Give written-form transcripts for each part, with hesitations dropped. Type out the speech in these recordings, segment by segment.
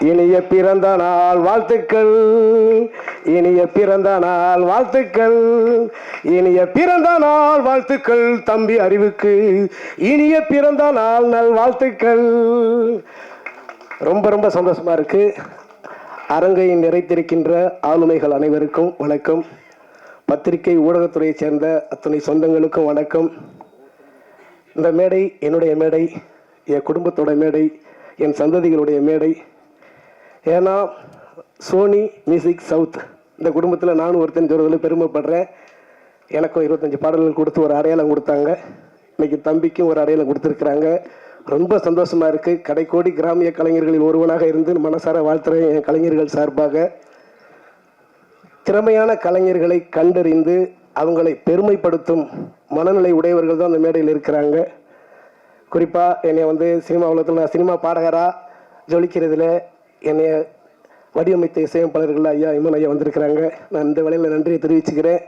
இனிய பிறந்த நாள் வாழ்த்துக்கள், இனிய பிறந்த நாள் வாழ்த்துக்கள், இனிய பிறந்த நாள் வாழ்த்துக்கள் தம்பி அறிவுக்கு, இனிய பிறந்த நாள் நல் வாழ்த்துக்கள். ரொம்ப ரொம்ப சந்தோஷமா இருக்கு. அரங்கை நிறைத்திருக்கின்ற ஆளுமைகள் அனைவருக்கும் வணக்கம். பத்திரிகை ஊடகத்துறையை சேர்ந்த அத்தனை சொந்தங்களுக்கும் வணக்கம். இந்த மேடை என்னுடைய மேடை, என் குடும்பத்தோட மேடை, என் சந்ததிகளுடைய மேடை. ஏன்னா சோனி மியூசிக் சவுத் இந்த குடும்பத்தில் நானும் ஒருத்தன் சொல்றதுல பெருமைப்படுறேன். எனக்கும் 25 பாடல்கள் கொடுத்து ஒரு அடையாளம் கொடுத்தாங்க. இன்னைக்கு தம்பிக்கும் ஒரு அடையாளம் கொடுத்துருக்குறாங்க. ரொம்ப சந்தோஷமா இருக்கு. கடைக்கோடி கிராமிய கலைஞர்களில் ஒருவனாக இருந்து மனசார வாழ்த்துறேன். என் கலைஞர்கள் சார்பாக திறமையான கலைஞர்களை கண்டறிந்து அவங்களை பெருமைப்படுத்தும் மனநிலை உடையவர்கள் தான் அந்த மேடையில் இருக்கிறாங்க. குறிப்பாக என்னை சினிமா உலகத்தில் நான் சினிமா பாடகராக ஜொலிக்கிறதுல என்னை வடிவமைத்த இசையமைப்பாளர்கள் ஐயா இமன் ஐயா வந்திருக்கிறாங்க. நான் இந்த வேளையில் நன்றியை தெரிவிச்சுக்கிறேன்.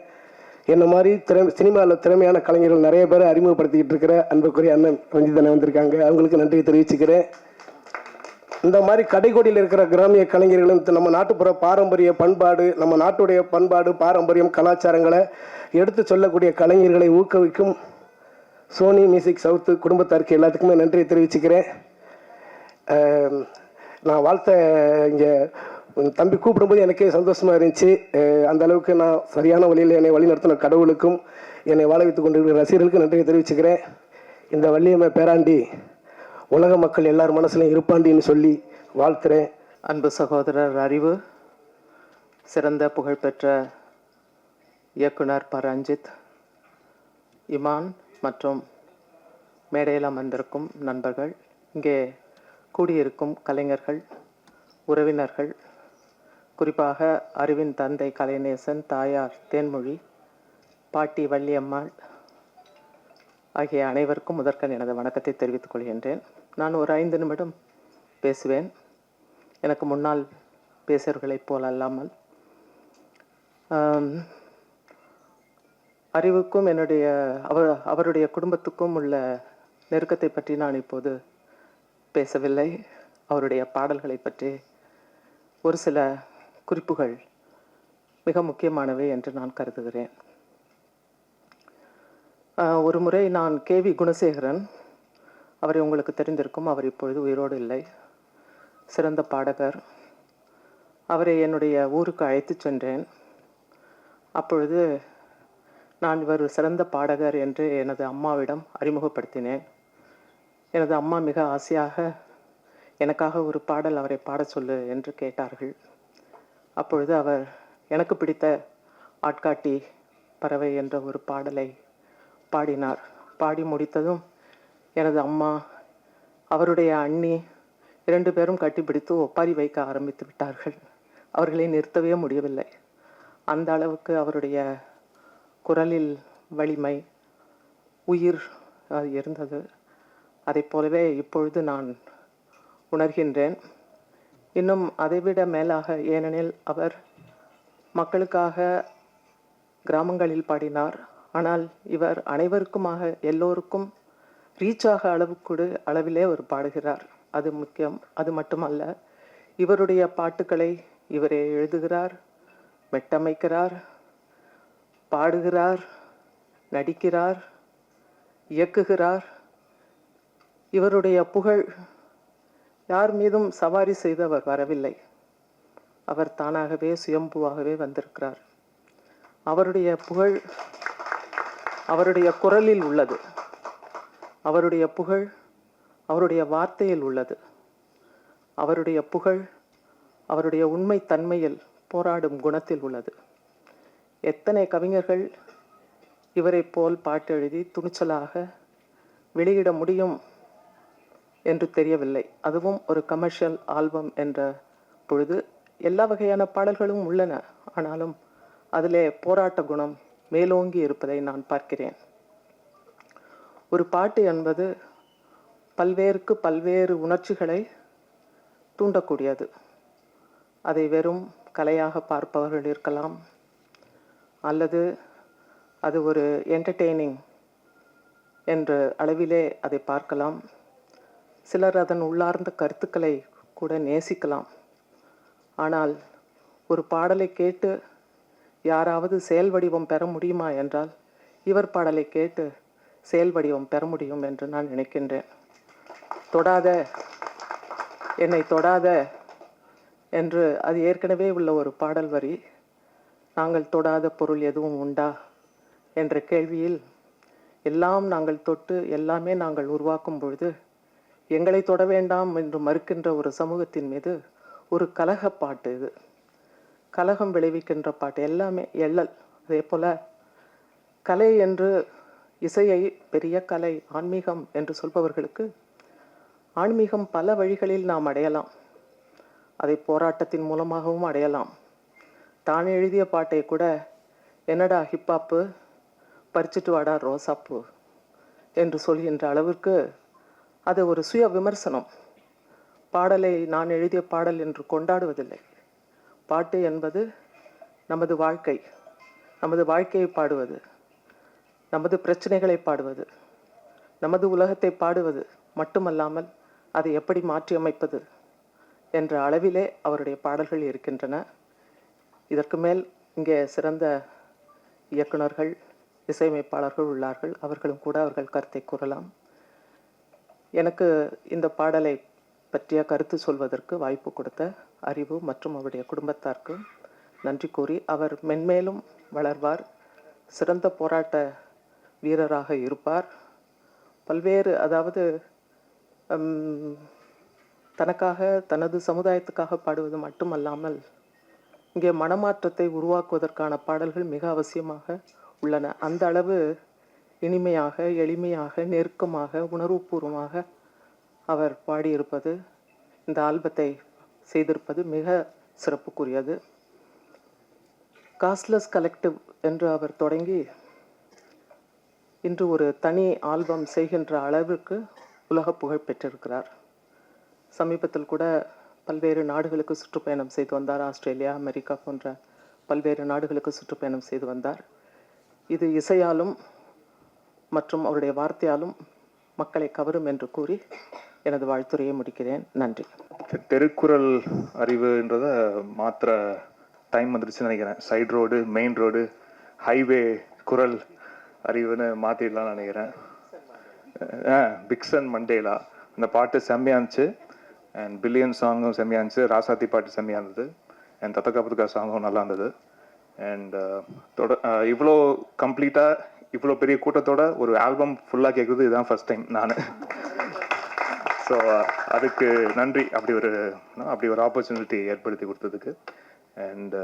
என்ன மாதிரி சினிமாவில் திறமையான கலைஞர்கள் நிறைய பேரை அறிமுகப்படுத்திக்கிட்டு இருக்கிற அன்புக்குரிய அண்ணன் ரஞ்சிதனை வந்திருக்காங்க. அவங்களுக்கு நன்றியை தெரிவிச்சுக்கிறேன். இந்த மாதிரி கடைக்கோடியில் இருக்கிற கிராமிய கலைஞர்களும் நம்ம நாட்டுப்புற பாரம்பரிய பண்பாடு, நம்ம நாட்டுடைய பண்பாடு பாரம்பரியம் கலாச்சாரங்களை எடுத்து சொல்லக்கூடிய கலைஞர்களை ஊக்குவிக்கும் சோனி மியூசிக் சவுத்து குடும்பத்தாருக்கு எல்லாத்துக்குமே நன்றியை தெரிவிச்சுக்கிறேன். நான் வாழ்த்த இங்கே தம்பி கூப்பிடும்போது எனக்கே சந்தோஷமாக இருந்துச்சு. அந்த அளவுக்கு நான் சரியான வழியில் என்னை வழிநடத்தின கடவுளுக்கும் என்னை வாழ வைத்து கொண்டிருக்கிற ரசிகர்களுக்கு நன்றியை தெரிவிச்சுக்கிறேன். இந்த வள்ளியம்மை பேராண்டி உலக மக்கள் எல்லார் மனசுலையும் இருப்பாண்டின்னு சொல்லி வாழ்த்துறேன். அன்பு சகோதரர் அறிவு, சிறந்த புகழ்பெற்ற இயக்குனர் ப. ரஞ்சித், இமான் மற்றும் மேடையில் அமர்ந்திருக்கும் நண்பர்கள், இங்கே கூடியிருக்கும் கலைஞர்கள், உறவினர்கள், குறிப்பாக அறிவின் தந்தை கலைநேசன், தாயார் தேன்மொழி, பாட்டி வள்ளியம்மாள் ஆகிய அனைவருக்கும் முதற்கண் எனது வணக்கத்தை தெரிவித்துக் கொள்கின்றேன். நான் ஒரு 5 நிமிடம் பேசுவேன். எனக்கு முன்னால் பேசுகிறவர்களைப் போல் அல்லாமல் அறிவுக்கும் அவருடைய குடும்பத்துக்கும் உள்ள நெருக்கத்தை பற்றி நான் இப்போது பேசவில்லை. அவருடைய பாடல்களை பற்றி ஒரு சில குறிப்புகள் மிக முக்கியமானவை என்று நான் கருதுகிறேன். ஒரு முறை நான் KV குணசேகரன், அவரை உங்களுக்கு தெரிந்திருக்கும், அவர் இப்பொழுது உயிரோடு இல்லை, சிறந்த பாடகர். அவரை என்னுடைய ஊருக்கு அழைத்து சென்றேன். அப்பொழுது நான் இவர் சிறந்த பாடகர் என்று எனது அம்மாவிடம் அறிமுகப்படுத்தினேன். எனது அம்மா மிக ஆசையாக எனக்காக ஒரு பாடல் அவரை பாட சொல்லு என்று கேட்டார்கள். அப்பொழுது அவர் எனக்கு பிடித்த ஆட்காட்டி பறவை என்ற ஒரு பாடலை பாடினார். பாடி முடித்ததும் எனது அம்மா, அவருடைய அண்ணி 2 பேரும் கட்டிப்பிடித்து ஒப்பாரி வைக்க ஆரம்பித்து விட்டார்கள். அவர்களை நிறுத்தவே முடியவில்லை. அந்த அளவுக்கு அவருடைய குரலில் வலிமை, உயிர் இருந்தது. அதை போலவே இப்பொழுது நான் உணர்கின்றேன். இன்னும் அதைவிட மேலாக, ஏனெனில் அவர் மக்களுக்காக கிராமங்களில் பாடினார். ஆனால் இவர் அனைவருக்குமாக, எல்லோருக்கும் ரீச்சாக அளவிலே அவர் பாடுகிறார். அது முக்கியம். அது மட்டுமல்ல, இவருடைய பாட்டுக்களை இவரே எழுதுகிறார், மெட்டமைக்கிறார், பாடுகிறார், நடிக்கிறார், இயக்குகிறார். இவருடைய புகழ் யார் மீதும் சவாரி செய்து அவர் வரவில்லை. அவர் தானாகவே சுயம்புவாகவே வந்திருக்கிறார். அவருடைய புகழ் அவருடைய குரலில் உள்ளது. அவருடைய புகழ் அவருடைய வார்த்தையில் உள்ளது. அவருடைய புகழ் அவருடைய உண்மை தன்மையில், போராடும் குணத்தில் உள்ளது. எத்தனை கவிஞர்கள் இவரை போல் பாட்டு எழுதி துணிச்சலாக வெளியிட முடியும் என்று தெரியவில்லை. அதுவும் ஒரு கமர்ஷியல் ஆல்பம் என்ற பொழுது எல்லா வகையான பாடல்களும் உள்ளன. ஆனாலும் அதிலே போராட்ட குணம் மேலோங்கி இருப்பதை நான் பார்க்கிறேன். ஒரு பாட்டு என்பது பல்வேறு உணர்ச்சிகளை தூண்டக்கூடியது. அதை வெறும் கலையாக பார்ப்பவர்கள் இருக்கலாம், அல்லது அது ஒரு என்டர்டெய்னிங் என்ற அளவிலே அதை பார்க்கலாம். சிலர் அதன் உள்ளார்ந்த கருத்துக்களை கூட நேசிக்கலாம். ஆனால் ஒரு பாடலை கேட்டு யாராவது செயல் வடிவம் பெற முடியுமா என்றால் இவர் பாடலை கேட்டு செயல் வடிவம் பெற முடியும் என்று நான் நினைக்கின்றேன். தொடாத, என்னை தொடாத என்று அது ஏற்கனவே உள்ள ஒரு பாடல் வரி. நாங்கள் தொடாத பொருள் எதுவும் உண்டா என்ற கேள்வியில் எல்லாம் நாங்கள் தொட்டு எல்லாமே நாங்கள் உருவாக்கும் பொழுது எங்களை தொட வேண்டாம் என்று மறுக்கின்ற ஒரு சமூகத்தின் மீது ஒரு கலக பாட்டு இது. கலகம் விளைவிக்கின்ற பாட்டு, எல்லாமே எள்ளல். அதே போல் கலை என்று இசையை பெரிய கலை, ஆன்மீகம் என்று சொல்பவர்களுக்கு ஆன்மீகம் பல வழிகளில் நாம் அடையலாம். அதை போராட்டத்தின் மூலமாகவும் அடையலாம். தான் எழுதிய பாட்டை கூட என்னடா ஹிப்பாப்பு, பறிச்சிட்டு வாடா ரோசாப்பூ என்று சொல்கின்ற அளவிற்கு அது ஒரு சுய விமர்சனம். பாடலை நான் எழுதிய பாடல் என்று கொண்டாடுவதில்லை. பாட்டு என்பது நமது வாழ்க்கை, நமது வாழ்க்கையை பாடுவது, நமது பிரச்சனைகளை பாடுவது, நமது உலகத்தை பாடுவது மட்டுமல்லாமல் அதை எப்படி மாற்றியமைப்பது என்ற அளவிலே அவருடைய பாடல்கள் இருக்கின்றன. இதற்கு மேல் இங்கே சிறந்த இயக்குனர்கள், இசையமைப்பாளர்கள் உள்ளார்கள். அவர்களும் கூட அவர்கள் கருத்தை கூறலாம். எனக்கு இந்த பாடலை பற்றிய கருத்து சொல்வதற்கு வாய்ப்பு கொடுத்த அறிவு மற்றும் அவருடைய குடும்பத்தாருக்கு நன்றி கூறி, அவர் மென்மேலும் வளர்வார், சிறந்த போராட்ட வீரராக இருப்பார். பல்வேறு, அதாவது தனக்காக, தனது சமுதாயத்துக்காக பாடுவது மட்டுமல்லாமல் இங்கே மனமாற்றத்தை உருவாக்குவதற்கான பாடல்கள் மிக அவசியமாக உள்ளன. அந்த அளவு இனிமையாக, எளிமையாக, நெருக்கமாக, உணர்வுபூர்வமாக அவர் பாடியிருப்பது, இந்த ஆல்பத்தை செய்திருப்பது மிக சிறப்புக்குரியது. காஸ்ட்லெஸ் கலெக்டிவ் என்று அவர் தொடங்கி இன்று ஒரு தனி ஆல்பம் செய்கின்ற அளவிற்கு உலக புகழ் பெற்றிருக்கிறார். சமீபத்தில் கூட பல்வேறு நாடுகளுக்கு சுற்றுப்பயணம் செய்து வந்தார். ஆஸ்திரேலியா, அமெரிக்கா போன்ற பல்வேறு நாடுகளுக்கு சுற்றுப்பயணம் செய்து வந்தார். இது இசையாலும் மற்றும் அவருடைய வார்த்தையாலும் மக்களை கவரும் என்று கூறி எனது வாழ்த்துரையை முடிக்கிறேன். நன்றி. திருக்குறள் அறிவுன்றத மாத்திர டைம் வந்துருச்சுன்னு நினைக்கிறேன். Side road, main road, highway குரல் அறிவுன்னு மாற்றிடலாம்னு நினைக்கிறேன். பிக்சன் மண்டேலா அந்த பாட்டு செம்மையாக இருந்துச்சு. அண்ட் பில்லியன் சாங்கும் செம்மையாக இருந்துச்சு. ராசாத்தி பாட்டு செம்மையாக இருந்தது. அண்ட் தத்தக்கா புத்தக்கா சாங்கும் நல்லா இருந்தது. அண்ட் இவ்வளோ கம்ப்ளீட்டாக, இவ்வளோ பெரிய கூட்டத்தோட ஒரு ஆல்பம் ஃபுல்லாக கேட்குறது இதுதான் ஃபர்ஸ்ட் டைம் நான். ஸோ அதுக்கு நன்றி. அப்படி ஒரு ஆப்பர்ச்சுனிட்டி ஏற்படுத்தி கொடுத்ததுக்கு. அண்ட்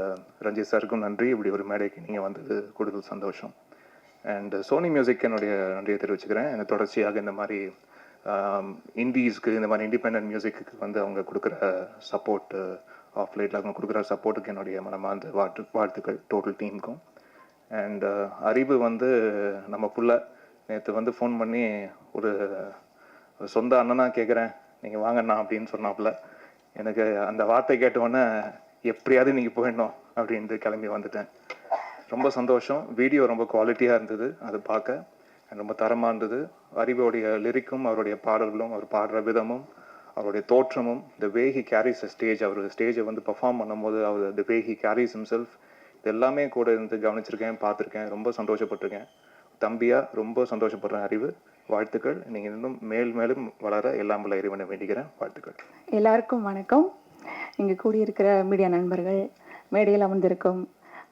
ரஞ்சித் சாருக்கும் நன்றி. இப்படி ஒரு மேடைக்கு நீங்கள் வந்தது கூடுதல் சந்தோஷம். அண்ட் சோனி மியூசிக் என்னுடைய நன்றியை தெரிவிச்சுக்கிறேன். எனக்கு தொடர்ச்சியாக இந்த மாதிரி இண்டீஸ்க்கு, இந்த மாதிரி இண்டிபெண்ட் மியூசிக்கு வந்து அவங்க கொடுக்குற சப்போர்ட், ஆஃப் லைட்டில் அவங்க கொடுக்குற சப்போர்ட்டுக்கு என்னுடைய மனமார்ந்த வாழ்த்துக்கள் டோட்டல் டீமுக்கும். அண்ட் அறிவு வந்து நம்ம புள்ள நேற்று வந்து ஃபோன் பண்ணி ஒரு சொந்த அண்ணனாக கேட்குறேன், நீங்கள் வாங்கண்ணா அப்படின்னு சொன்னாப்புல. எனக்கு அந்த வார்த்தை கேட்டவுடனே எப்படியாவது நீங்கள் போயிடணும் அப்படின்ட்டு கிளம்பி வந்துட்டேன். ரொம்ப சந்தோஷம். வீடியோ ரொம்ப குவாலிட்டியாக இருந்தது, அது பார்க்க ரொம்ப தரமாக இருந்தது. அறிவோடைய லிரிக்கும், அவருடைய பாடல்களும், அவர் பாடுற விதமும், அவருடைய தோற்றமும், the way he carries a stage, அவர் ஸ்டேஜை வந்து பர்ஃபார்ம் பண்ணும்போது அவர் the way he carries himself, இது எல்லாமே கூட இருந்து கவனிச்சிருக்கேன், பார்த்துருக்கேன். ரொம்ப சந்தோஷப்பட்டிருக்கேன். தம்பியாக ரொம்ப சந்தோஷப்படுறேன். அறிவு, வாழ்த்துக்கள். நீங்கள் இன்னும் மேலும் வளர எல்லாம் உள்ள இறைவனை வேண்டிக்கிறேன். வாழ்த்துக்கள். எல்லாருக்கும் வணக்கம். இங்கே கூடியிருக்கிற மீடியா நண்பர்கள், மேடையில் அமர்ந்திருக்கும்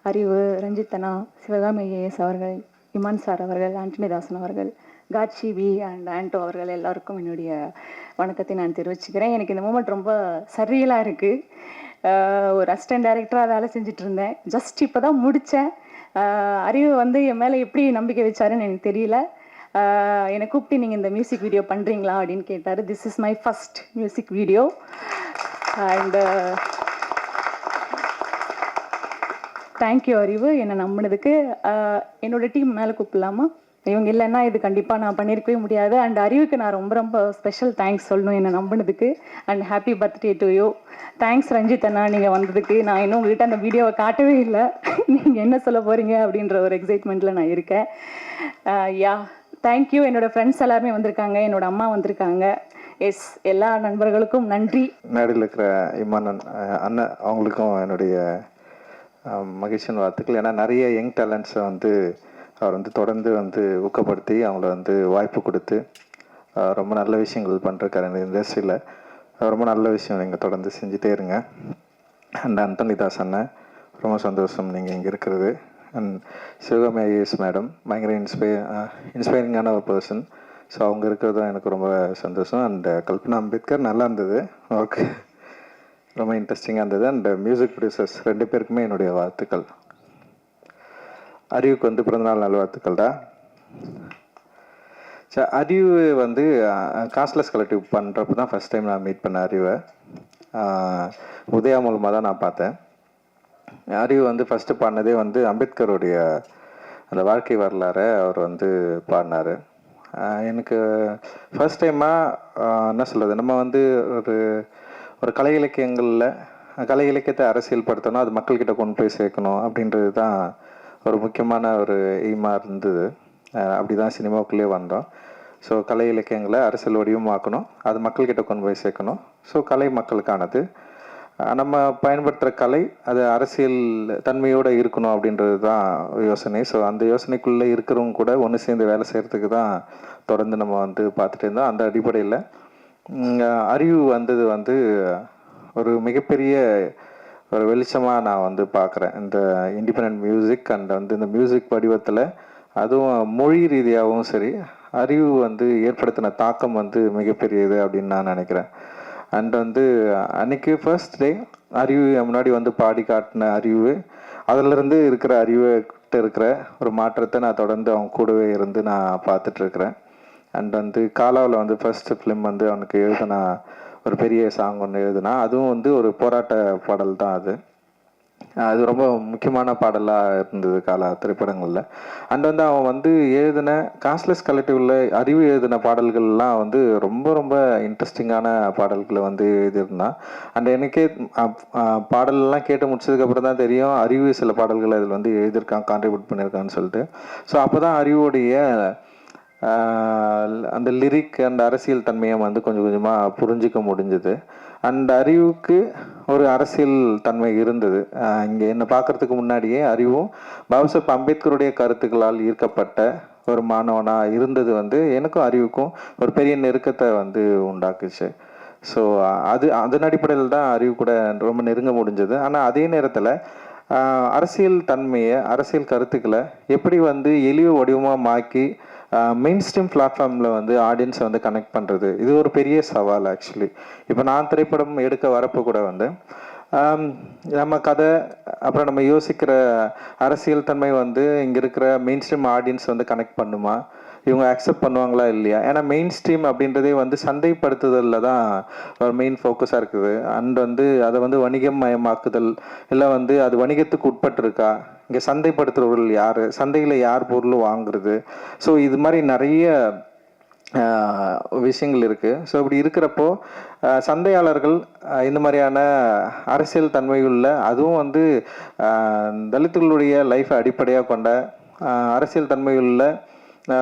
அறிவு, ரஞ்சித்தனா, சிவகாமி ஐஏஎஸ் அவர்கள், இமான் சார் அவர்கள், ஆண்டனி தாசன் அவர்கள், காட்சி வி அண்ட் ஆண்டோ அவர்கள், எல்லாருக்கும் என்னுடைய வணக்கத்தை நான் தெரிவிச்சுக்கிறேன். எனக்கு இந்த மூமெண்ட் ரொம்ப சரியலாக இருக்குது. ஒரு அசிஸ்டன்ட் டைரக்டராக வேலை செஞ்சுட்டு இருந்தேன். ஜஸ்ட் இப்போ தான் முடித்தேன். அறிவு வந்து என் மேலே எப்படி நம்பிக்கை வச்சாருன்னு எனக்கு தெரியல. என்னை கூப்பிட்டு நீங்கள் இந்த மியூசிக் வீடியோ பண்ணுறீங்களா அப்படின்னு கேட்டார். This is my first music video. And thank you அறிவு, என்னை நம்பினதுக்கு. என்னோட டீம் மேலே கூப்பிடலாமா? இவங்க இல்லைன்னா இது கண்டிப்பாக நான் பண்ணியிருக்கவே முடியாது. அண்ட் அறிவுக்கு நான் ரொம்ப ரொம்ப ஸ்பெஷல் தேங்க்ஸ் சொல்லணும் என்னை நம்பினதுக்கு. And happy birthday to you. Thanks Ranjith அண்ணா, நீங்கள் வந்ததுக்கு. நான் இன்னும் உங்கள்கிட்ட அந்த வீடியோவை காட்டவே இல்லை. நீங்கள் என்ன சொல்ல போகிறீங்க அப்படின்ற ஒரு எக்ஸைட்மெண்ட்டில் நான் இருக்கேன். யா, தேங்க்யூ. என்னோடய ஃப்ரெண்ட்ஸ் எல்லாருமே வந்திருக்காங்க, என்னோடய அம்மா வந்திருக்காங்க, எஸ், எல்லா நண்பர்களுக்கும் நன்றி. மேடையில் இருக்கிற இமானன் அண்ணன் அவங்களுக்கும் என்னுடைய மகிழ்ச்சியின் வாழ்த்துக்கள். ஏன்னா நிறைய யங் டேலண்ட்ஸை வந்து அவர் வந்து தொடர்ந்து வந்து ஊக்கப்படுத்தி அவங்கள வந்து வாய்ப்பு கொடுத்து ரொம்ப நல்ல விஷயங்கள் பண்ணிருக்காரு இந்த இண்டஸ்ட்ரியில். ரொம்ப நல்ல விஷயம் நீங்கள் தொடர்ந்து செஞ்சுட்டே இருங்க. அண்ட் அந்தோனிதாஸ் அண்ணன், ரொம்ப சந்தோஷம் நீங்கள் இங்கே இருக்கிறது. அண்ட் சிவகாமி ஐஏஎஸ் மேடம், பயங்கர இன்ஸ்பைரிங்கான ஒரு பர்சன். ஸோ அவங்க இருக்கிறது தான் எனக்கு ரொம்ப சந்தோஷம். அண்ட் கல்பனா அம்பேத்கர் நல்லா இருந்தது, ஓகே, ரொம்ப இன்ட்ரெஸ்டிங்காக இருந்தது. அண்ட் மியூசிக் ப்ரொடியூசர்ஸ் 2 பேருக்குமே என்னுடைய வாழ்த்துக்கள். அறிவுக்கு வந்து பிறந்தநாள் நல்வாழ்த்துக்கள் தான். சரி, அறிவு வந்து காஸ்ட்லெஸ் கலெக்டிவ் பண்ணுறப்ப தான் ஃபஸ்ட் டைம் நான் மீட் பண்ண அறிவை. உதயா மூலமாக தான் நான் பார்த்தேன். அறிவு வந்து ஃபஸ்ட்டு பாடினதே வந்து அம்பேத்கருடைய அந்த வாழ்க்கை வரலாறை அவர் வந்து பாடினார். எனக்கு ஃபஸ்ட் டைமாக என்ன சொல்கிறது, நம்ம வந்து ஒரு கலை இலக்கியங்களில் கலை இலக்கியத்தை அரசியல் படுத்தணும், அது மக்கள்கிட்ட கொண்டு போய் சேர்க்கணும் அப்படின்றது தான் ஒரு முக்கியமான ஒரு எய்மாக இருந்தது. அப்படி தான் சினிமாவுக்குள்ளே வந்தோம். ஸோ கலை இலக்கியங்களை அரசியல் வடிவமாக்கணும், அது மக்கள்கிட்ட கொண்டு போய் சேர்க்கணும். ஸோ கலை மக்களுக்கானது, நம்ம பயன்படுத்துகிற கலை அது அரசியல் தன்மையோடு இருக்கணும் அப்படின்றது தான் யோசனை. ஸோ அந்த யோசனைக்குள்ளே இருக்கிறவங்க கூட ஒன்று சேர்ந்து வேலை செய்கிறதுக்கு தான் தொடர்ந்து நம்ம வந்து பார்த்துட்டு இருந்தோம். அந்த அடிப்படையில் அறிவு வந்தது வந்து ஒரு மிகப்பெரிய ஒரு வெளிச்சமாக நான் வந்து பார்க்குறேன். இந்த இண்டிபெண்ட் மியூசிக் அண்ட் வந்து இந்த மியூசிக் வடிவத்தில், அதுவும் மொழி ரீதியாகவும் சரி, அறிவு வந்து ஏற்படுத்தின தாக்கம் வந்து மிகப்பெரியது அப்படின்னு நான் நினைக்கிறேன். அண்ட் வந்து அன்றைக்கி ஃபர்ஸ்ட் டே அறிவு முன்னாடி வந்து பாடி காட்டின அறிவு, அதிலிருந்து இருக்கிற அறிவுகிட்ட இருக்கிற ஒரு மாற்றத்தை நான் தொடர்ந்து அவங்க கூடவே இருந்து நான் பார்த்துட்ருக்குறேன். அண்ட் வந்து காலாவில் வந்து ஃபர்ஸ்ட் ஃபிலிம் வந்து அவனுக்கு எழுதினா ஒரு பெரிய சாங் ஒன்று எழுதுனா, அதுவும் வந்து ஒரு போராட்ட பாடல் தான். அது ரொம்ப முக்கியமான பாடலாக இருந்தது காலா திரைப்படங்களில். அண்ட் வந்து அவன் வந்து எழுதின காஸ்ட்லெஸ் கலெக்டிவில் அறிவு எழுதின பாடல்கள்லாம் வந்து ரொம்ப ரொம்ப இன்ட்ரெஸ்டிங்கான பாடல்களை வந்து எழுதியிருந்தான். அண்ட் எனக்கே பாடலெல்லாம் கேட்டு முடிச்சதுக்கப்புறம் தான் தெரியும் அறிவு சில பாடல்களை அதில் வந்து எழுதியிருக்கான், கான்ட்ரிபியூட் பண்ணியிருக்கான்னு சொல்லிட்டு. ஸோ அப்போ தான் அறிவுடைய அந்த லிரிக் அண்ட் அரசியல் தன்மையை வந்து கொஞ்சம் கொஞ்சமாக புரிஞ்சிக்க முடிஞ்சுது. அண்ட் அறிவுக்கு ஒரு அரசியல் தன்மை இருந்தது. இங்கே என்னை பார்க்குறதுக்கு முன்னாடியே அறிவும் பாபாசாஹேப் அம்பேத்கருடைய கருத்துக்களால் ஈர்க்கப்பட்ட ஒரு மாணவனாக இருந்தது வந்து எனக்கும் அறிவுக்கும் ஒரு பெரிய நெருக்கத்தை வந்து உண்டாக்குச்சு. ஸோ அதன் அடிப்படையில் தான் அறிவு கூட ரொம்ப நெருங்க முடிஞ்சது. ஆனால் அதே நேரத்தில் அரசியல் தன்மையை, அரசியல் கருத்துக்களை எப்படி வந்து எளிய வடிவமாக மாக்கி மெயின் ஸ்ட்ரீம் பிளாட்ஃபார்மில் வந்து ஆடியன்ஸை வந்து கனெக்ட் பண்ணுறது, இது ஒரு பெரிய சவால் ஆக்சுவலி. இப்போ நான் திரைப்படம் எடுக்க வரப்போ கூட வந்து நம்ம கதை, அப்புறம் நம்ம யோசிக்கிற அரசியல் தன்மை வந்து இங்கே இருக்கிற மெயின் ஸ்ட்ரீம் ஆடியன்ஸ் வந்து கனெக்ட் பண்ணுமா, இவங்க அக்செப்ட் பண்ணுவாங்களா இல்லையா. ஏன்னா மெயின் ஸ்ட்ரீம் அப்படின்றதே வந்து சந்தைப்படுத்துதலில் தான் ஒரு மெயின் ஃபோக்கஸாக இருக்குது. அண்ட் வந்து அதை வந்து வணிகம் மயமாக்குதல், இல்லை வந்து அது வணிகத்துக்கு உட்பட்டு இருக்கா, இங்கே சந்தைப்படுத்துகிறவர்கள் யார், சந்தையில் யார் பொருள் வாங்குறது. ஸோ இது மாதிரி நிறைய விஷயங்கள் இருக்குது. ஸோ இப்படி இருக்கிறப்போ சந்தையாளர்கள் இந்த மாதிரியான அரசியல் தன்மையுள்ள, அதுவும் வந்து தலித்துகளுடைய லைஃப்பை அடிப்படையாக கொண்ட அரசியல் தன்மையுள்ள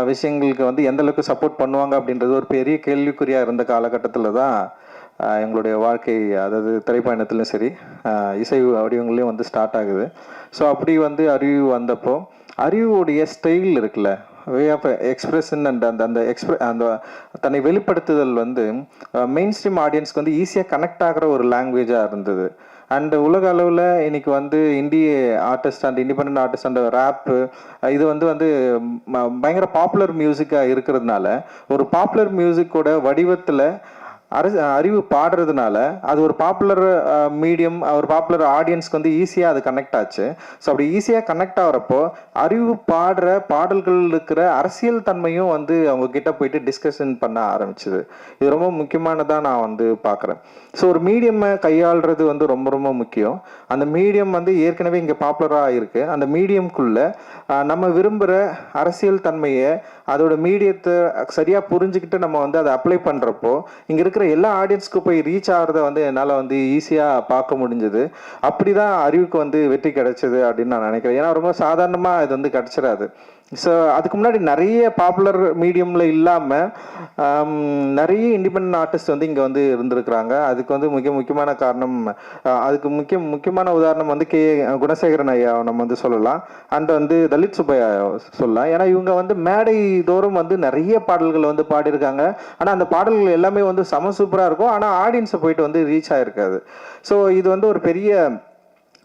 விஷயங்களுக்கு வந்து எந்த அளவுக்கு சப்போர்ட் பண்ணுவாங்க அப்படின்றது ஒரு பெரிய கேள்விக்குறியாக இருந்த காலகட்டத்தில் தான் எங்களுடைய வாழ்க்கை, அதாவது திரைப்பயணத்துலையும் சரி இசை வடிவங்களையும் வந்து ஸ்டார்ட் ஆகுது. ஸோ அப்படி வந்து அறிவு வந்தப்போ அறிவுடைய ஸ்டைல் இருக்குல்ல, வே ஆஃப் எக்ஸ்பிரஷன் அண்ட் அந்த தன்னை வெளிப்படுத்துதல் வந்து மெயின் ஸ்ட்ரீம் ஆடியன்ஸ்க்கு வந்து ஈஸியாக கனெக்ட் ஆகிற ஒரு லாங்குவேஜாக இருந்தது. அண்ட் உலக அளவில் இன்னைக்கு வந்து இந்திய artist and independent artist and wrap, இது வந்து பயங்கர பாப்புலர் மியூசிக்காக இருக்கிறதுனால ஒரு பாப்புலர் மியூசிக்கோட வடிவத்தில் அறிவு பாடுறதுனால அது ஒரு பாப்புலர் மீடியம், ஒரு பாப்புலர் ஆடியன்ஸ்க்கு வந்து ஈஸியாக அது கனெக்ட் ஆச்சு. ஸோ அப்படி ஈஸியாக கனெக்ட் ஆகிறப்போ அறிவு பாடுற பாடல்கள் இருக்கிற அரசியல் தன்மையும் வந்து அவங்க கிட்ட போயிட்டு டிஸ்கஷன் பண்ண ஆரம்பிச்சுது. இது ரொம்ப முக்கியமானதாக நான் வந்து பார்க்குறேன். ஸோ ஒரு மீடியமை கையாளுறது வந்து ரொம்ப ரொம்ப முக்கியம். அந்த மீடியம் வந்து ஏற்கனவே இங்கே பாப்புலராக இருக்குது. அந்த மீடியம்குள்ளே நம்ம விரும்புகிற அரசியல் தன்மையை, அதோட மீடியத்தை சரியாக புரிஞ்சுக்கிட்டு நம்ம வந்து அதை அப்ளை பண்ணுறப்போ இங்கே இருக்கிற எல்லா ஆடியன்ஸ்க்கு போய் ரீச் ஆகிறத வந்து என்னால் வந்து ஈஸியாக பார்க்க முடிஞ்சது. அப்படி தான் அறிவுக்கு வந்து வெற்றி கிடைச்சது அப்படின்னு நான் நினைக்கிறேன். ஏன்னா ரொம்ப சாதாரணமாக இது வந்து கிடச்சிடாது. ஸோ அதுக்கு முன்னாடி நிறைய பாப்புலர் மீடியமில் இல்லாமல் நிறைய இண்டிபெண்ட் ஆர்டிஸ்ட் வந்து இங்கே வந்து இருந்திருக்கிறாங்க. அதுக்கு வந்து முக்கியமான காரணம், அதுக்கு முக்கியமான உதாரணம் வந்து குணசேகரன் ஐயா நம்ம வந்து சொல்லலாம். அண்ட் வந்து தலித் சுப்பையா சொல்லலாம். ஏன்னா இவங்க வந்து மேடை தோறும் வந்து நிறைய பாடல்கள் வந்து பாடியிருக்காங்க. ஆனால் அந்த பாடல்கள் எல்லாமே வந்து செம சூப்பராக இருக்கும். ஆனால் ஆடியன்ஸை போயிட்டு வந்து ரீச் ஆகிருக்காது. ஸோ இது வந்து ஒரு பெரிய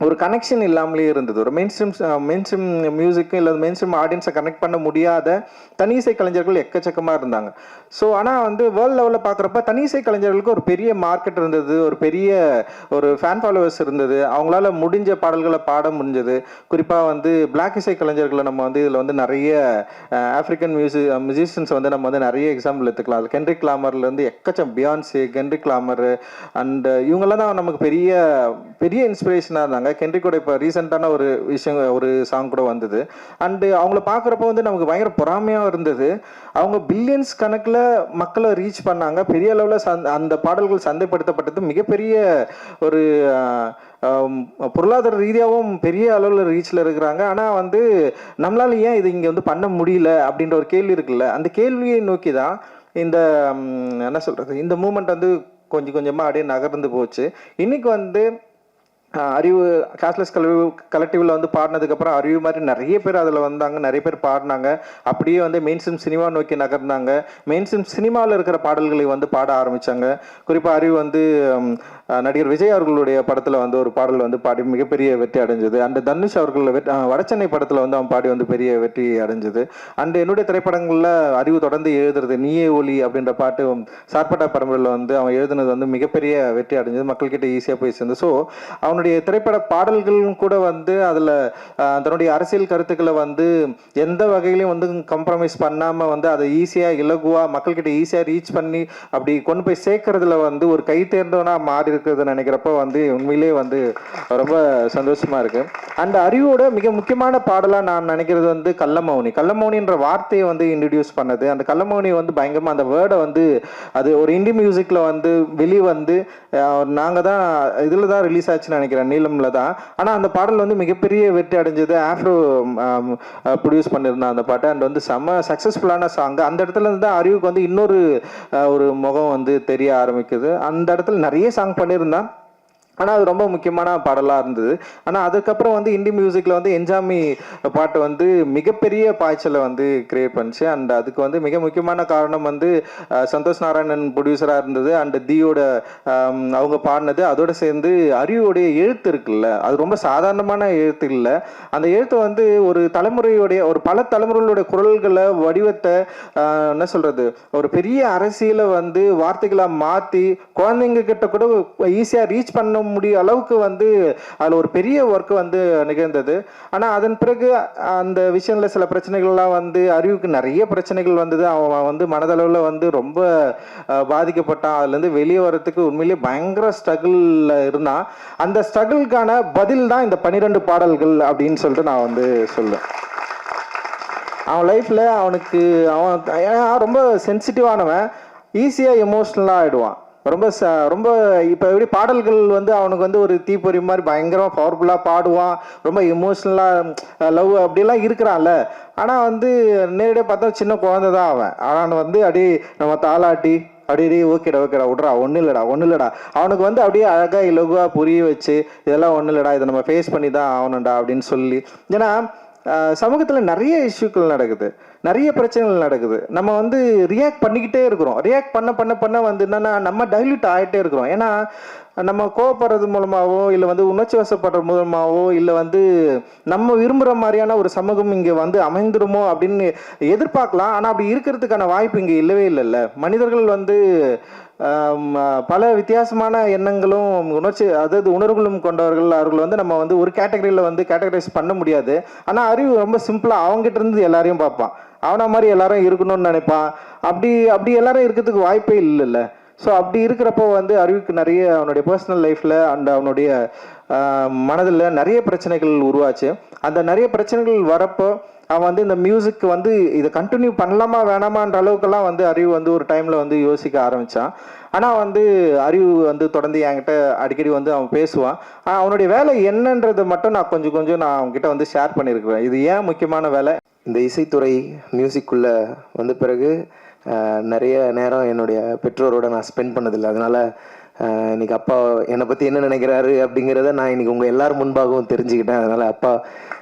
ஒரு கனெக்ஷன் இல்லாமலே இருந்தது. ஒரு மெயின் ஸ்ட்ரீம் மியூசிக்கும் இல்லை மெயின் ஸ்ட்ரீம் ஆடியன்ஸை கனெக்ட் பண்ண முடியாத தனி இசை கலைஞர்கள் எக்கச்சக்கமாக இருந்தாங்க. ஸோ ஆனால் வந்து வேர்ல்டு லெவலில் பார்க்குறப்ப தனி இசை கலைஞர்களுக்கு ஒரு பெரிய மார்க்கெட் இருந்தது, ஒரு பெரிய ஒரு ஃபேன் ஃபாலோவர்ஸ் இருந்தது, அவங்களால முடிஞ்ச பாடல்களை பாட முடிஞ்சது. குறிப்பாக வந்து பிளாக் இசை கலைஞர்களை நம்ம வந்து இதில் வந்து நிறைய ஆஃப்ரிக்கன் மியூசிஷியன்ஸ் வந்து நம்ம வந்து நிறைய எக்ஸாம்பிள் எடுத்துக்கலாம். அது Kendrick லாமர்லேருந்து Beyoncé, Kendrick La Mer and இவங்கெல்லாம் தான் நமக்கு பெரிய பெரிய இன்ஸ்பிரேஷனாக இருந்தாங்க. கென்ட்ரிக்கோட இப்போ ரீசெண்டான ஒரு விஷயம், ஒரு சாங் கூட வந்தது. அண்டு அவங்கள பார்க்குறப்போ வந்து நமக்கு பயங்கர பொறாமையாக இருந்தது. அவங்க பில்லியன்ஸ் கணக்கில் மக்களை ரீச் பண்ணாங்க. பெரிய அளவில் அந்த பாடல்கள் சந்தைப்படுத்தப்பட்டது. மிகப்பெரிய ஒரு பொருளாதார ரீதியாகவும் பெரிய அளவில் ரீச்சில் இருக்கிறாங்க. ஆனால் வந்து நம்மளால ஏன் இது இங்கே வந்து பண்ண முடியல அப்படின்ற ஒரு கேள்வி இருக்குல்ல, அந்த கேள்வியை நோக்கி தான் இந்த என்ன சொல்கிறது, இந்த மூமெண்ட் வந்து கொஞ்சம் கொஞ்சமாக அப்படியே நகர்ந்து போச்சு. இன்னைக்கு வந்து அறிவு காஸ்ட்லெஸ் கலெக்டிவில் வந்து பாடினதுக்கப்புறம் அறிவு மாதிரி நிறைய பேர் அதில் வந்தாங்க, நிறைய பேர் பாடினாங்க. அப்படியே வந்து மெயின் ஸ்ட்ரீம் சினிமா நோக்கி நகர்ந்தாங்க. மெயின் ஸ்ட்ரீம் சினிமாவில் இருக்கிற பாடல்களை வந்து பாட ஆரம்பித்தாங்க. குறிப்பாக அறிவு வந்து நடிகர் விஜய் அவர்களுடைய படத்தில் வந்து ஒரு பாடல் வந்து பாடி மிகப்பெரிய வெற்றி அடைஞ்சது. அண்ட் தனுஷ் அவர்கள் வடச்சென்னை படத்தில் வந்து அவன் பாடி வந்து பெரிய வெற்றி அடைஞ்சது. அண்ட் என்னுடைய திரைப்படங்களில் அறிவு தொடர்ந்து எழுதுறது நீயே ஒலி அப்படின்ற பாட்டு சார்பட்டா பரம்பரையில் வந்து அவன் எழுதுனது வந்து மிகப்பெரிய வெற்றி அடைஞ்சது, மக்கள்கிட்ட ஈஸியாக போய் சேர்ந்து. ஸோ அவனுடைய திரைப்பட பாடல்களும் கூட வந்து அதில் தன்னுடைய அரசியல் கருத்துக்களை வந்து எந்த வகையிலையும் வந்து கம்ப்ரமைஸ் பண்ணாமல் வந்து அதை ஈஸியாக இலகுவாக மக்கள்கிட்ட ஈஸியாக ரீச் பண்ணி அப்படி கொண்டு போய் சேர்க்கறதுல வந்து ஒரு கை தேர்ந்தவனாக மாறி இருக்கிறது நினைக்கிறப்ப வந்து உண்மையிலே வந்து ரொம்ப சந்தோஷமா இருக்கு. அந்த அறிவோட மிக முக்கியமான பாடலாக நான் நினைக்கிறது வந்து கள்ளமௌனின்ற வார்த்தையை வந்து இன்ட்ரடியூஸ் பண்ணது. அந்த கள்ளமௌனி வந்து பயங்கரமாக அந்த வேர்டை வந்து அது ஒரு இந்தி மியூசிக்கில் வந்து வெளியே வந்து நாங்கள் தான் இதில் தான் ரிலீஸ் ஆச்சுன்னு நினைக்கிறேன், நீளம்ல தான். ஆனால் அந்த பாடல் வந்து மிகப்பெரிய வெற்றி அடைஞ்சது. ஆஃப்ரோ ப்ரொடியூஸ் பண்ணியிருந்தான் அந்த பாட்டை. அண்ட் வந்து செம்ம சக்ஸஸ்ஃபுல்லான சாங். அந்த இடத்துல இருந்து தான் அறிவுக்கு வந்து இன்னொரு ஒரு முகம் வந்து தெரிய ஆரம்பிக்குது. அந்த இடத்துல நிறைய சாங் பண்ணியிருந்தான், ஆனால் அது ரொம்ப முக்கியமான பாடலாக இருந்தது. ஆனால் அதுக்கப்புறம் வந்து இந்தி மியூசிக்கில் வந்து என்ஜாமி பாட்டு வந்து மிகப்பெரிய பாய்ச்சலை வந்து கிரியேட் பண்ணிச்சு. அண்ட் அதுக்கு வந்து மிக முக்கியமான காரணம் வந்து சந்தோஷ் நாராயணன் ப்ரொடியூசராக இருந்தது. அண்ட் தியோட அவங்க பாடினது. அதோடு சேர்ந்து அறிவுடைய எழுத்து இருக்குல்ல, அது ரொம்ப சாதாரணமான எழுத்து இல்லை. அந்த எழுத்து வந்து ஒரு தலைமுறையுடைய ஒரு பல தலைமுறைகளுடைய குரல்களை வடிவத்தை என்ன சொல்கிறது, ஒரு பெரிய அரசியலை வந்து வார்த்தைகளாக மாற்றி குழந்தைங்க கிட்ட கூட ஈஸியாக ரீச் பண்ண முடிய அளவுக்கு வந்து அதில் ஒரு பெரிய ஒர்க் வந்து நிகழ்ந்தது. ஆனால் அதன் பிறகு அந்த விஷயங்களில் சில பிரச்சனைகள்லாம் வந்து அறிவுக்கு நிறைய பிரச்சனைகள் வந்தது. அவன் வந்து மனதளவில் வந்து ரொம்ப பாதிக்கப்பட்டான். அதுலேருந்து வெளியே வர்றதுக்கு உண்மையிலேயே பயங்கர ஸ்ட்ரகிளில் இருந்தான். அந்த ஸ்ட்ரகிளுக்கான பதில் தான் இந்த 12 பாடல்கள் அப்படின்னு சொல்லிட்டு நான் வந்து சொல்லுவேன். அவன் லைஃப்பில் அவன் ரொம்ப சென்சிட்டிவானவன், ஈஸியாக எமோஷ்னலாக ஆகிடுவான். ரொம்ப இப்போ எப்படி பாடல்கள் வந்து அவனுக்கு வந்து ஒரு தீப்பொறி மாதிரி பயங்கரமாக பவர்ஃபுல்லாக பாடுவான், ரொம்ப எமோஷ்னலாக லவ் அப்படிலாம் இருக்கிறான்ல. ஆனால் வந்து நேரடியாக பார்த்தா சின்ன குழந்தை தான் அவன் வந்து அப்படியே நம்ம தாளாட்டி அப்படியே ஓகேடா விட்றா, ஒன்றும் இல்லைடா அவனுக்கு வந்து அப்படியே அழகாக இலகுவாக புரிய வச்சு இதெல்லாம் ஒன்றும் இல்லைடா, இதை நம்ம ஃபேஸ் பண்ணி தான் ஆகணும்டா அப்படின்னு சொல்லி. ஏன்னா சமூகத்தில் நிறைய இஷ்யூக்கள் நடக்குது, நிறைய பிரச்சனைகள் நடக்குது. நம்ம வந்து ரியாக்ட் பண்ணிக்கிட்டே இருக்கிறோம். ரியாக்ட் பண்ண வந்து என்னன்னா நம்ம டைல்யூட் ஆகிட்டே இருக்கிறோம். ஏன்னா நம்ம கோவப்படுறது மூலமாகவோ இல்லை வந்து உணர்ச்சி வசப்படுறது மூலமாகவோ இல்லை வந்து நம்ம விரும்புகிற மாதிரியான ஒரு சமூகம் இங்கே வந்து அமைந்துருமோ அப்படின்னு எதிர்பார்க்கலாம். ஆனால் அப்படி இருக்கிறதுக்கான வாய்ப்பு இங்கே இல்லவே இல்லைல்ல. மனிதர்கள் வந்து பல வித்தியாசமான எண்ணங்களும் உணர்வுகளும் கொண்டவர்கள். அவர்கள் வந்து நம்ம வந்து ஒரு கேட்டகரியில் வந்து கேட்டகரைஸ் பண்ண முடியாது. ஆனால் அறிவு ரொம்ப சிம்பிளாக அவங்ககிட்ட இருந்து எல்லாரையும் பார்ப்பான். அவனை மாதிரி எல்லாரும் இருக்கணும்னு நினைப்பான். அப்படி எல்லாரும் இருக்கிறதுக்கு வாய்ப்பே இல்லைல்ல. ஸோ அப்படி இருக்கிறப்போ வந்து அறிவுக்கு நிறைய அவனுடைய பர்சனல் லைஃப்பில் அண்ட் அவனுடைய மனதில் நிறைய பிரச்சனைகள் உருவாச்சு. அந்த நிறைய பிரச்சனைகள் வரப்போ அவன் வந்து இந்த மியூசிக் வந்து இதை கண்டினியூ பண்ணலாமா வேணாமான்ற அளவுக்கெல்லாம் வந்து அறிவு வந்து ஒரு டைமில் வந்து யோசிக்க ஆரம்பித்தான். ஆனால் வந்து அறிவு வந்து தொடர்ந்து என்கிட்ட அடிக்கடி வந்து அவன் பேசுவான். அவனுடைய வேலை என்னன்றதை மட்டும் நான் கொஞ்சம் நான் அவங்ககிட்ட வந்து ஷேர் பண்ணியிருக்கிறேன். இது ஏன் முக்கியமான வேலை, இந்த இசைத்துறை மியூசிக்குள்ளே வந்த பிறகு நிறைய நேரம் என்னுடைய பெற்றோரோட நான் ஸ்பெண்ட் பண்ணதில்லை. அதனால் இன்றைக்கி அப்பா என்னை பற்றி என்ன நினைக்கிறாரு அப்படிங்கிறத நான் இன்றைக்கி உங்கள் எல்லோரும் முன்பாகவும் தெரிஞ்சுக்கிட்டேன். அதனால் அப்பா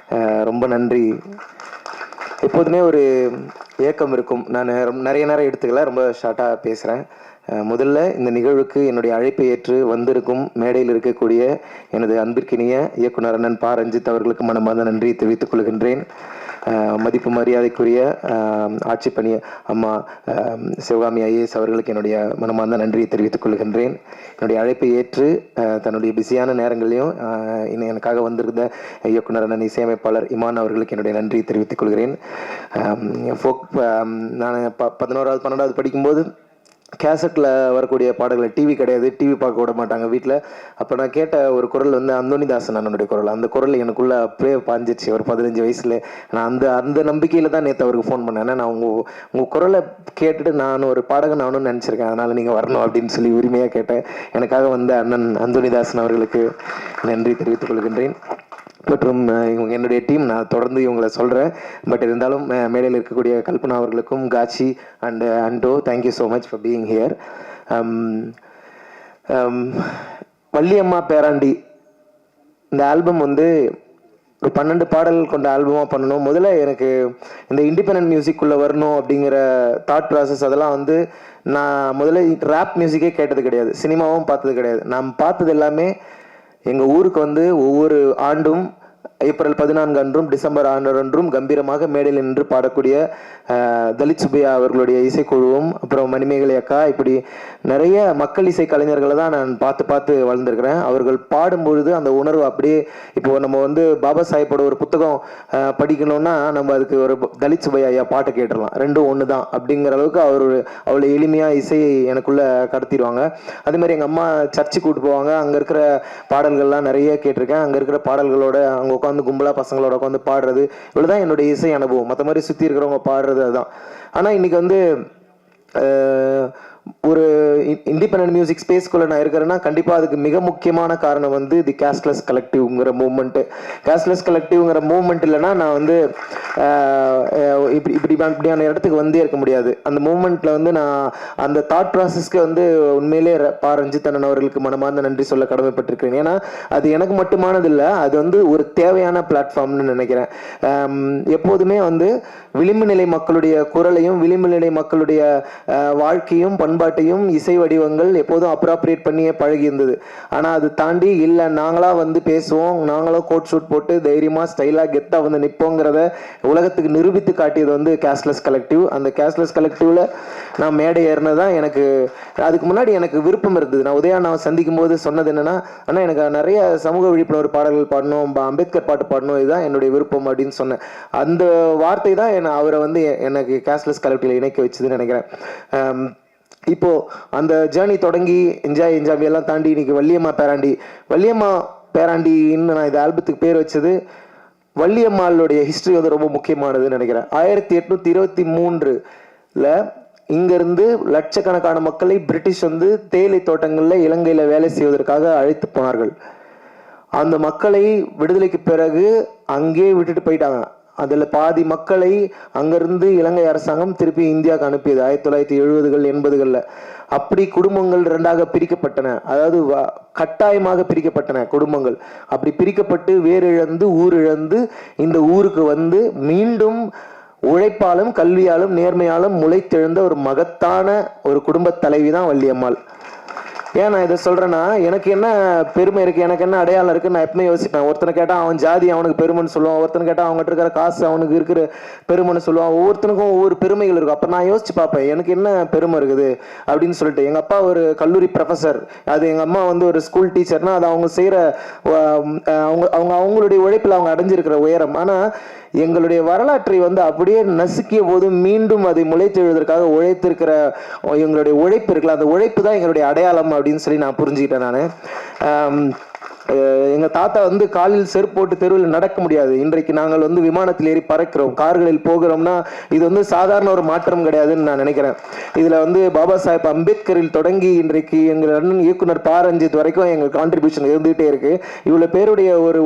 ரொம்ப நன்றி. எப்போதுமே ஒரு ஏக்கம் இருக்கும். நான் நிறைய நேரம் எடுத்துக்கல, ரொம்ப ஷார்ட்டாக பேசுகிறேன். முதல்ல இந்த நிகழ்வுக்கு என்னுடைய அழைப்பை ஏற்று வந்திருக்கும் மேடையில் இருக்கக்கூடிய எனது அன்பிற்கினிய இயக்குனர் அண்ணன் பா ரஞ்சித் அவர்களுக்கு மனமார்ந்த நன்றியை தெரிவித்துக் கொள்கின்றேன். மதிப்பு மரியாதைக்குரிய ஆட்சி பணி அம்மா சிவகாமி ஐஏஎஸ் அவர்களுக்கு என்னுடைய மனமார்ந்த நன்றியை தெரிவித்துக் கொள்கின்றேன். என்னுடைய அழைப்பை ஏற்று தன்னுடைய பிஸியான நேரங்களையும் எனக்காக வந்திருந்த இயக்குனர் அண்ணன் இசையமைப்பாளர் இமான் அவர்களுக்கு என்னுடைய நன்றியை தெரிவித்துக் கொள்கிறேன். நான் 11வது 12வது படிக்கும்போது கேசட்டில் வரக்கூடிய பாடல்கள், டிவி கிடையாது, டிவி பார்க்க விட மாட்டாங்க வீட்டில். அப்போ நான் கேட்ட ஒரு குரல் வந்து அந்தோணிதாசன் அண்ணனுடைய குரல். அந்த குரல் எனக்குள்ளே அப்படியே பாஞ்சிச்சு ஒரு 15 வயசுல. நான் அந்த நம்பிக்கையில் தான் நேற்று அவருக்கு ஃபோன் பண்ணேன். நான் உங்கள் குரலை கேட்டுட்டு நான் ஒரு பாடகன் ஆகணும்னு நினச்சிருக்கேன், அதனால் நீங்கள் வரணும் அப்படின்னு சொல்லி உரிமையாக கேட்டேன். எனக்காக வந்த அண்ணன் அந்தோணிதாசன் அவர்களுக்கு நன்றி தெரிவித்துக் கொள்கின்றேன். மற்றும் என்னுடைய டீம், நான் தொடர்ந்து இவங்களை சொல்கிறேன், பட் இருந்தாலும் மேடையில் இருக்கக்கூடிய கல்பனா அவர்களுக்கும் காட்சி and Anto, thank you so much for being here. வள்ளியம்மா பேராண்டி இந்த ஆல்பம் வந்து ஒரு 12 பாடல் கொண்ட ஆல்பமாக பண்ணணும். முதல்ல எனக்கு இந்த இண்டிபெண்டன்ட் மியூசிக்குள்ளே வரணும் அப்படிங்கிற தாட் ப்ராசஸ் அதெல்லாம் வந்து நான் முதல்ல ரேப் மியூசிக்கே கேட்டது கிடையாது, சினிமாவும் பார்த்தது கிடையாது. நான் பார்த்தது எல்லாமே எங்கள் ஊருக்கு வந்து ஒவ்வொரு ஆண்டும் ஏப்ரல் 14 அன்றும் டிசம்பர் 6 அன்றும் கம்பீரமாக மேடையில் நின்று பாடக்கூடிய தலித் சுப்பையா அவர்களுடைய இசைக்குழுவும், அப்புறம் மணிமேகலை அக்கா, இப்படி நிறைய மக்கள் இசை கலைஞர்களை தான் நான் பார்த்து வளர்ந்துருக்கிறேன். அவர்கள் பாடும்பொழுது அந்த உணர்வு அப்படியே, இப்போ நம்ம வந்து பாபா சாஹிப்போட ஒரு புத்தகம் படிக்கணும்னா நம்ம அதுக்கு ஒரு தலித் சுப்பையா ஐயா பாட்டை கேட்டுடலாம், ரெண்டும் ஒன்று தான் அப்படிங்கிற அளவுக்கு அவ்வளோ எளிமையாக இசையை எனக்குள்ளே கடத்திடுவாங்க. அதே மாதிரி எங்கள் அம்மா சர்ச்சுக்கு கூட்டு போவாங்க, அங்கே இருக்கிற பாடல்கள்லாம் நிறைய கேட்டிருக்கேன். அங்கே இருக்கிற பாடல்களோட அங்கே உட்காந்து கும்பலாக பசங்களோட உட்காந்து பாடுறது, இவ்வளோதான் என்னுடைய இசை அனுபவம். மற்ற மாதிரி சுற்றி இருக்கிறவங்க பாடுறது அதுதான். ஆனால் இன்னைக்கு வந்து ஒரு இண்டிபெண்டன்ட் மியூசிக் ஸ்பேஸ்க்குள்ளே நான் இருக்கிறேன்னா கண்டிப்பாக அதுக்கு மிக முக்கியமான காரணம் வந்து தி கேஸ்ட்லெஸ் கலெக்டிவ்ங்கிற மூவ்மெண்ட்டு. கேஸ்ட்லெஸ் கலெக்டிவ்ங்கிற மூவ்மெண்ட் இல்லைன்னா நான் வந்து இப்படியான இடத்துக்கு வந்தே இருக்க முடியாது. அந்த மூவ்மெண்ட்டில் வந்து நான் அந்த தாட் ப்ராசஸ்க்கு வந்து உண்மையிலே பா ரஞ்சித் அண்ணன் அவர்களுக்கு மனமார்ந்த நன்றி சொல்ல கடமைப்பட்டிருக்கிறேன். ஏன்னா அது எனக்கு மட்டுமானது இல்லை, அது வந்து ஒரு தேவையான பிளாட்ஃபார்ம்னு நினைக்கிறேன். எப்போதுமே வந்து விளிம்பு நிலை மக்களுடைய குரலையும் விளிம்பு நிலை மக்களுடைய வாழ்க்கையும் பண்பாட்டையும் இசை வடிவங்கள் எப்போதும் அப்ராப்ரியேட் பண்ணியே பழகி இருந்தது. ஆனால் அது தாண்டி இல்லை நாங்களாக வந்து பேசுவோம், நாங்களும் கோட் ஷூட் போட்டு தைரியமாக ஸ்டைலாக கெத்தாக வந்து நிற்போங்கிறத உலகத்துக்கு நிரூபித்து காட்டியது வந்து கேஸ்ட்லெஸ் கலெக்டிவ். அந்த கேஸ்ட்லெஸ் கலெக்டிவில் நான் மேடை ஏறினதான் எனக்கு, அதுக்கு முன்னாடி எனக்கு விருப்பம் இருந்தது. நான் உதயாண்ணாவை சந்திக்கும் போது சொன்னது என்னன்னா, ஆனால் எனக்கு நிறைய சமூக விழிப்புணர்வு பாடல்கள் பாடணும், அம்பேத்கர் பாட்டு பாடணும், இதுதான் என்னுடைய விருப்பம் அப்படின்னு சொன்னேன். அந்த வார்த்தை தான் அவரை வந்து எனக்கு கேஸ்ட்லெஸ் கலெக்டிவ்ல இணைக்க வச்சதுன்னு நினைக்கிறேன். இப்போ அந்த ஜேர்னி தொடங்கி என்ஜாய் எல்லாம் தாண்டி இன்னைக்கு வள்ளியம்மா பேராண்டின்னு நான் இந்த ஆல்பத்துக்கு பேர் வச்சது. வள்ளியம்மாளுடைய ஹிஸ்டரி வந்து ரொம்ப முக்கியமானதுன்னு நினைக்கிறேன். 1833ல் இங்கிருந்து லட்சக்கணக்கான மக்களை பிரிட்டிஷ் வந்து தேயிலை தோட்டங்களில் இலங்கையில் வேலை செய்வதற்காக அழைத்து போனார்கள். அந்த மக்களை விடுதலைக்கு பிறகு அங்கே விட்டுட்டு போயிட்டாங்க. அதில் பாதி மக்களை அங்கிருந்து இலங்கை அரசாங்கம் திருப்பி இந்தியாவுக்கு அனுப்பியது 1970கள் 80களில். அப்படி குடும்பங்கள் 2ஆக பிரிக்கப்பட்டன, அதாவது கட்டாயமாக பிரிக்கப்பட்டன குடும்பங்கள். அப்படி பிரிக்கப்பட்டு வேறு இழந்து ஊர் இழந்து இந்த ஊருக்கு வந்து மீண்டும் உழைப்பாலும் கல்வியாலும் நேர்மையாலும் முளைத்தெழுந்த ஒரு மகத்தான ஒரு குடும்ப தலைவி தான் வள்ளியம்மாள். ஏன் நான் இதை சொல்கிறேன்னா, எனக்கு என்ன பெருமை இருக்குது, எனக்கு என்ன அடையாளம் இருக்குன்னு நான் எப்பவுமே யோசிப்பேன். ஒருத்தனை கேட்டால் அவன் ஜாதி அவனுக்கு பெருமைன்னு சொல்லுவான், ஒருத்தனை கேட்டால் அவங்ககிட்ட இருக்கிற காசு அவனுக்கு இருக்கிற பெருமைன்னு சொல்லுவான். ஒவ்வொருத்தனுக்கும் ஒவ்வொரு பெருமைகள் இருக்கும். அப்போ நான் யோசிச்சு பார்ப்பேன் எனக்கு என்ன பெருமை இருக்குது அப்படின்னு சொல்லிட்டு. எங்கள் அப்பா ஒரு கல்லூரி ப்ரொஃபஸர், அது எங்கள் அம்மா வந்து ஒரு ஸ்கூல் டீச்சர்னா அது அவங்க செய்கிற அவங்களுடைய உழைப்பில் அவங்க அடைஞ்சிருக்கிற உயரம். ஆனால் எங்களுடைய வரலாற்றை வந்து அப்படியே நசுக்கிய போது மீண்டும் அதை முளைத்தெழுவதற்காக உழைத்திருக்கிற எங்களுடைய உழைப்பு இருக்குல்ல, அந்த உழைப்பு தான் எங்களுடைய அடையாளம் அப்படின்னு சொல்லி நான் புரிஞ்சுக்கிட்டேன். நான் எங்கள் தாத்தா வந்து காலில் செருப்பு போட்டு தெருவில் நடக்க முடியாது. இன்றைக்கு நாங்கள் வந்து விமானத்தில் ஏறி பறக்கிறோம், கார்களில் போகிறோம்னா இது வந்து சாதாரண ஒரு மாற்றம் கிடையாதுன்னு நான் நினைக்கிறேன். இதில் வந்து பாபா சாஹேப் அம்பேத்கரில் தொடங்கி இன்றைக்கு எங்கள் அண்ணன் இயக்குனர் பா ரஞ்சித் வரைக்கும் எங்கள் கான்ட்ரிபியூஷன் இருந்துகிட்டே இருக்கு. இவ்வளோ பேருடைய ஒரு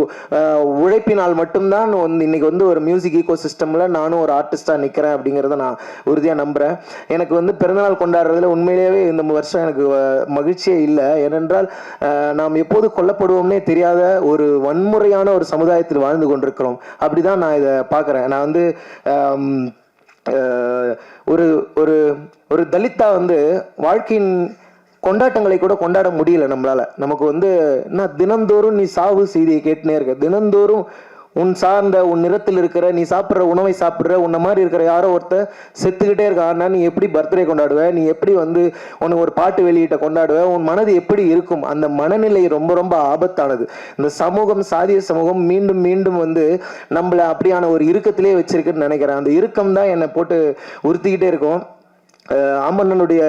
உழைப்பினால் மட்டும்தான் வந்து இன்னைக்கு வந்து ஒரு மியூசிக் ஈகோ சிஸ்டமில் நானும் ஒரு ஆர்டிஸ்டாக நிற்கிறேன் அப்படிங்கிறத நான் உறுதியாக நம்புகிறேன். எனக்கு வந்து பிறந்தநாள் கொண்டாடுறதுல உண்மையிலேயே இந்த வருஷம் எனக்கு மகிழ்ச்சியே இல்லை. ஏனென்றால் நாம் எப்போது கொல்லப்படுவோம் தெரியாத ஒரு வன்முறையான ஒரு சமுதாயத்தில் வாழ்ந்து கொண்டிருக்கிறோம். அப்படிதான் நான் இதை பார்க்குறேன். நான் வந்து ஒரு ஒரு ஒரு தலித்தா வந்து வாழ்க்கையின் கொண்டாட்டங்களை கூட கொண்டாட முடியல நம்மளால. நமக்கு வந்து என்ன தினந்தோறும் நீ சாவு செய்தியை கேட்டுனே இருக்க, தினந்தோறும் உன் சார்ந்த உன் நிறத்தில் இருக்கிற நீ சாப்பிட்ற உணவை சாப்பிட்ற உன்ன மாதிரி இருக்கிற யாரோ ஒருத்தர் செத்துக்கிட்டே இருக்கான்னா நீ எப்படி பர்த்டே கொண்டாடுவ, நீ எப்படி வந்து உனக்கு ஒரு பாட்டு வெளியிட்ட கொண்டாடுவ, உன் மனது எப்படி இருக்கும்? அந்த மனநிலை ரொம்ப ரொம்ப ஆபத்தானது. இந்த சமூகம், சாதிய சமூகம் மீண்டும் மீண்டும் வந்து நம்மளை அப்படியான ஒரு இறுக்கத்திலே வச்சிருக்குன்னு நினைக்கிறேன். அந்த இறுக்கம் தான் என்னை போட்டு உறுத்திக்கிட்டே இருக்கும். ஆமண்ணனுடைய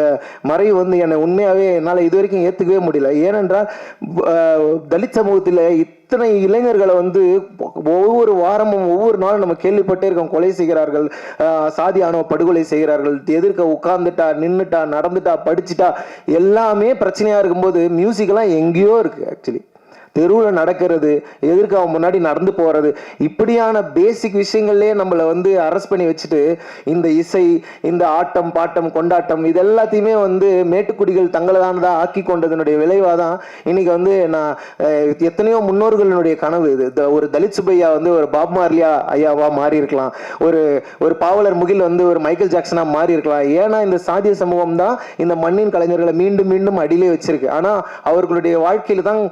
மறைவு வந்து என்னை உண்மையாகவே என்னால் இது வரைக்கும் ஏற்றுக்கவே முடியல. ஏனென்றால் தலித் சமூகத்தில் இத்தனை இளைஞர்களை வந்து ஒவ்வொரு வாரமும் ஒவ்வொரு நாளும் நம்ம கேள்விப்பட்டே இருக்கோம். கொலை செய்கிறார்கள், சாதி ஆணவ படுகொலை செய்கிறார்கள், எதிர்க்க உட்கார்ந்துட்டா, நின்றுட்டா, நடந்துட்டா, படிச்சுட்டா, எல்லாமே பிரச்சனையாக இருக்கும்போது மியூசிக்கெல்லாம் எங்கேயோ இருக்குது. ஆக்சுவலி தெருவில் நடக்கிறது, எதிர்க்க அவன் முன்னாடி நடந்து போகிறது, இப்படியான பேசிக் விஷயங்கள்லேயே நம்மளை வந்து அரெஸ்ட் பண்ணி வச்சுட்டு இந்த இசை, இந்த ஆட்டம் பாட்டம் கொண்டாட்டம் இது எல்லாத்தையுமே வந்து மேட்டுக்குடிகள் தங்களதானதாக ஆக்கி கொண்டதனுடைய விளைவாக தான் இன்னைக்கு வந்து நான் எத்தனையோ முன்னோர்களுடைய கனவு இது. ஒரு தலித் சுப்பையா வந்து ஒரு பாப் மார்லியா ஐயாவா மாறி இருக்கலாம், ஒரு ஒரு பாவலர் முகில் வந்து ஒரு மைக்கேல் ஜாக்சனா மாறி இருக்கலாம். ஏன்னா இந்த சாதிய சமூகம் தான் இந்த மண்ணின் கலைஞர்களை மீண்டும் மீண்டும் அடியிலே வச்சிருக்கு. ஆனால் அவர்களுடைய வாழ்க்கையில தான்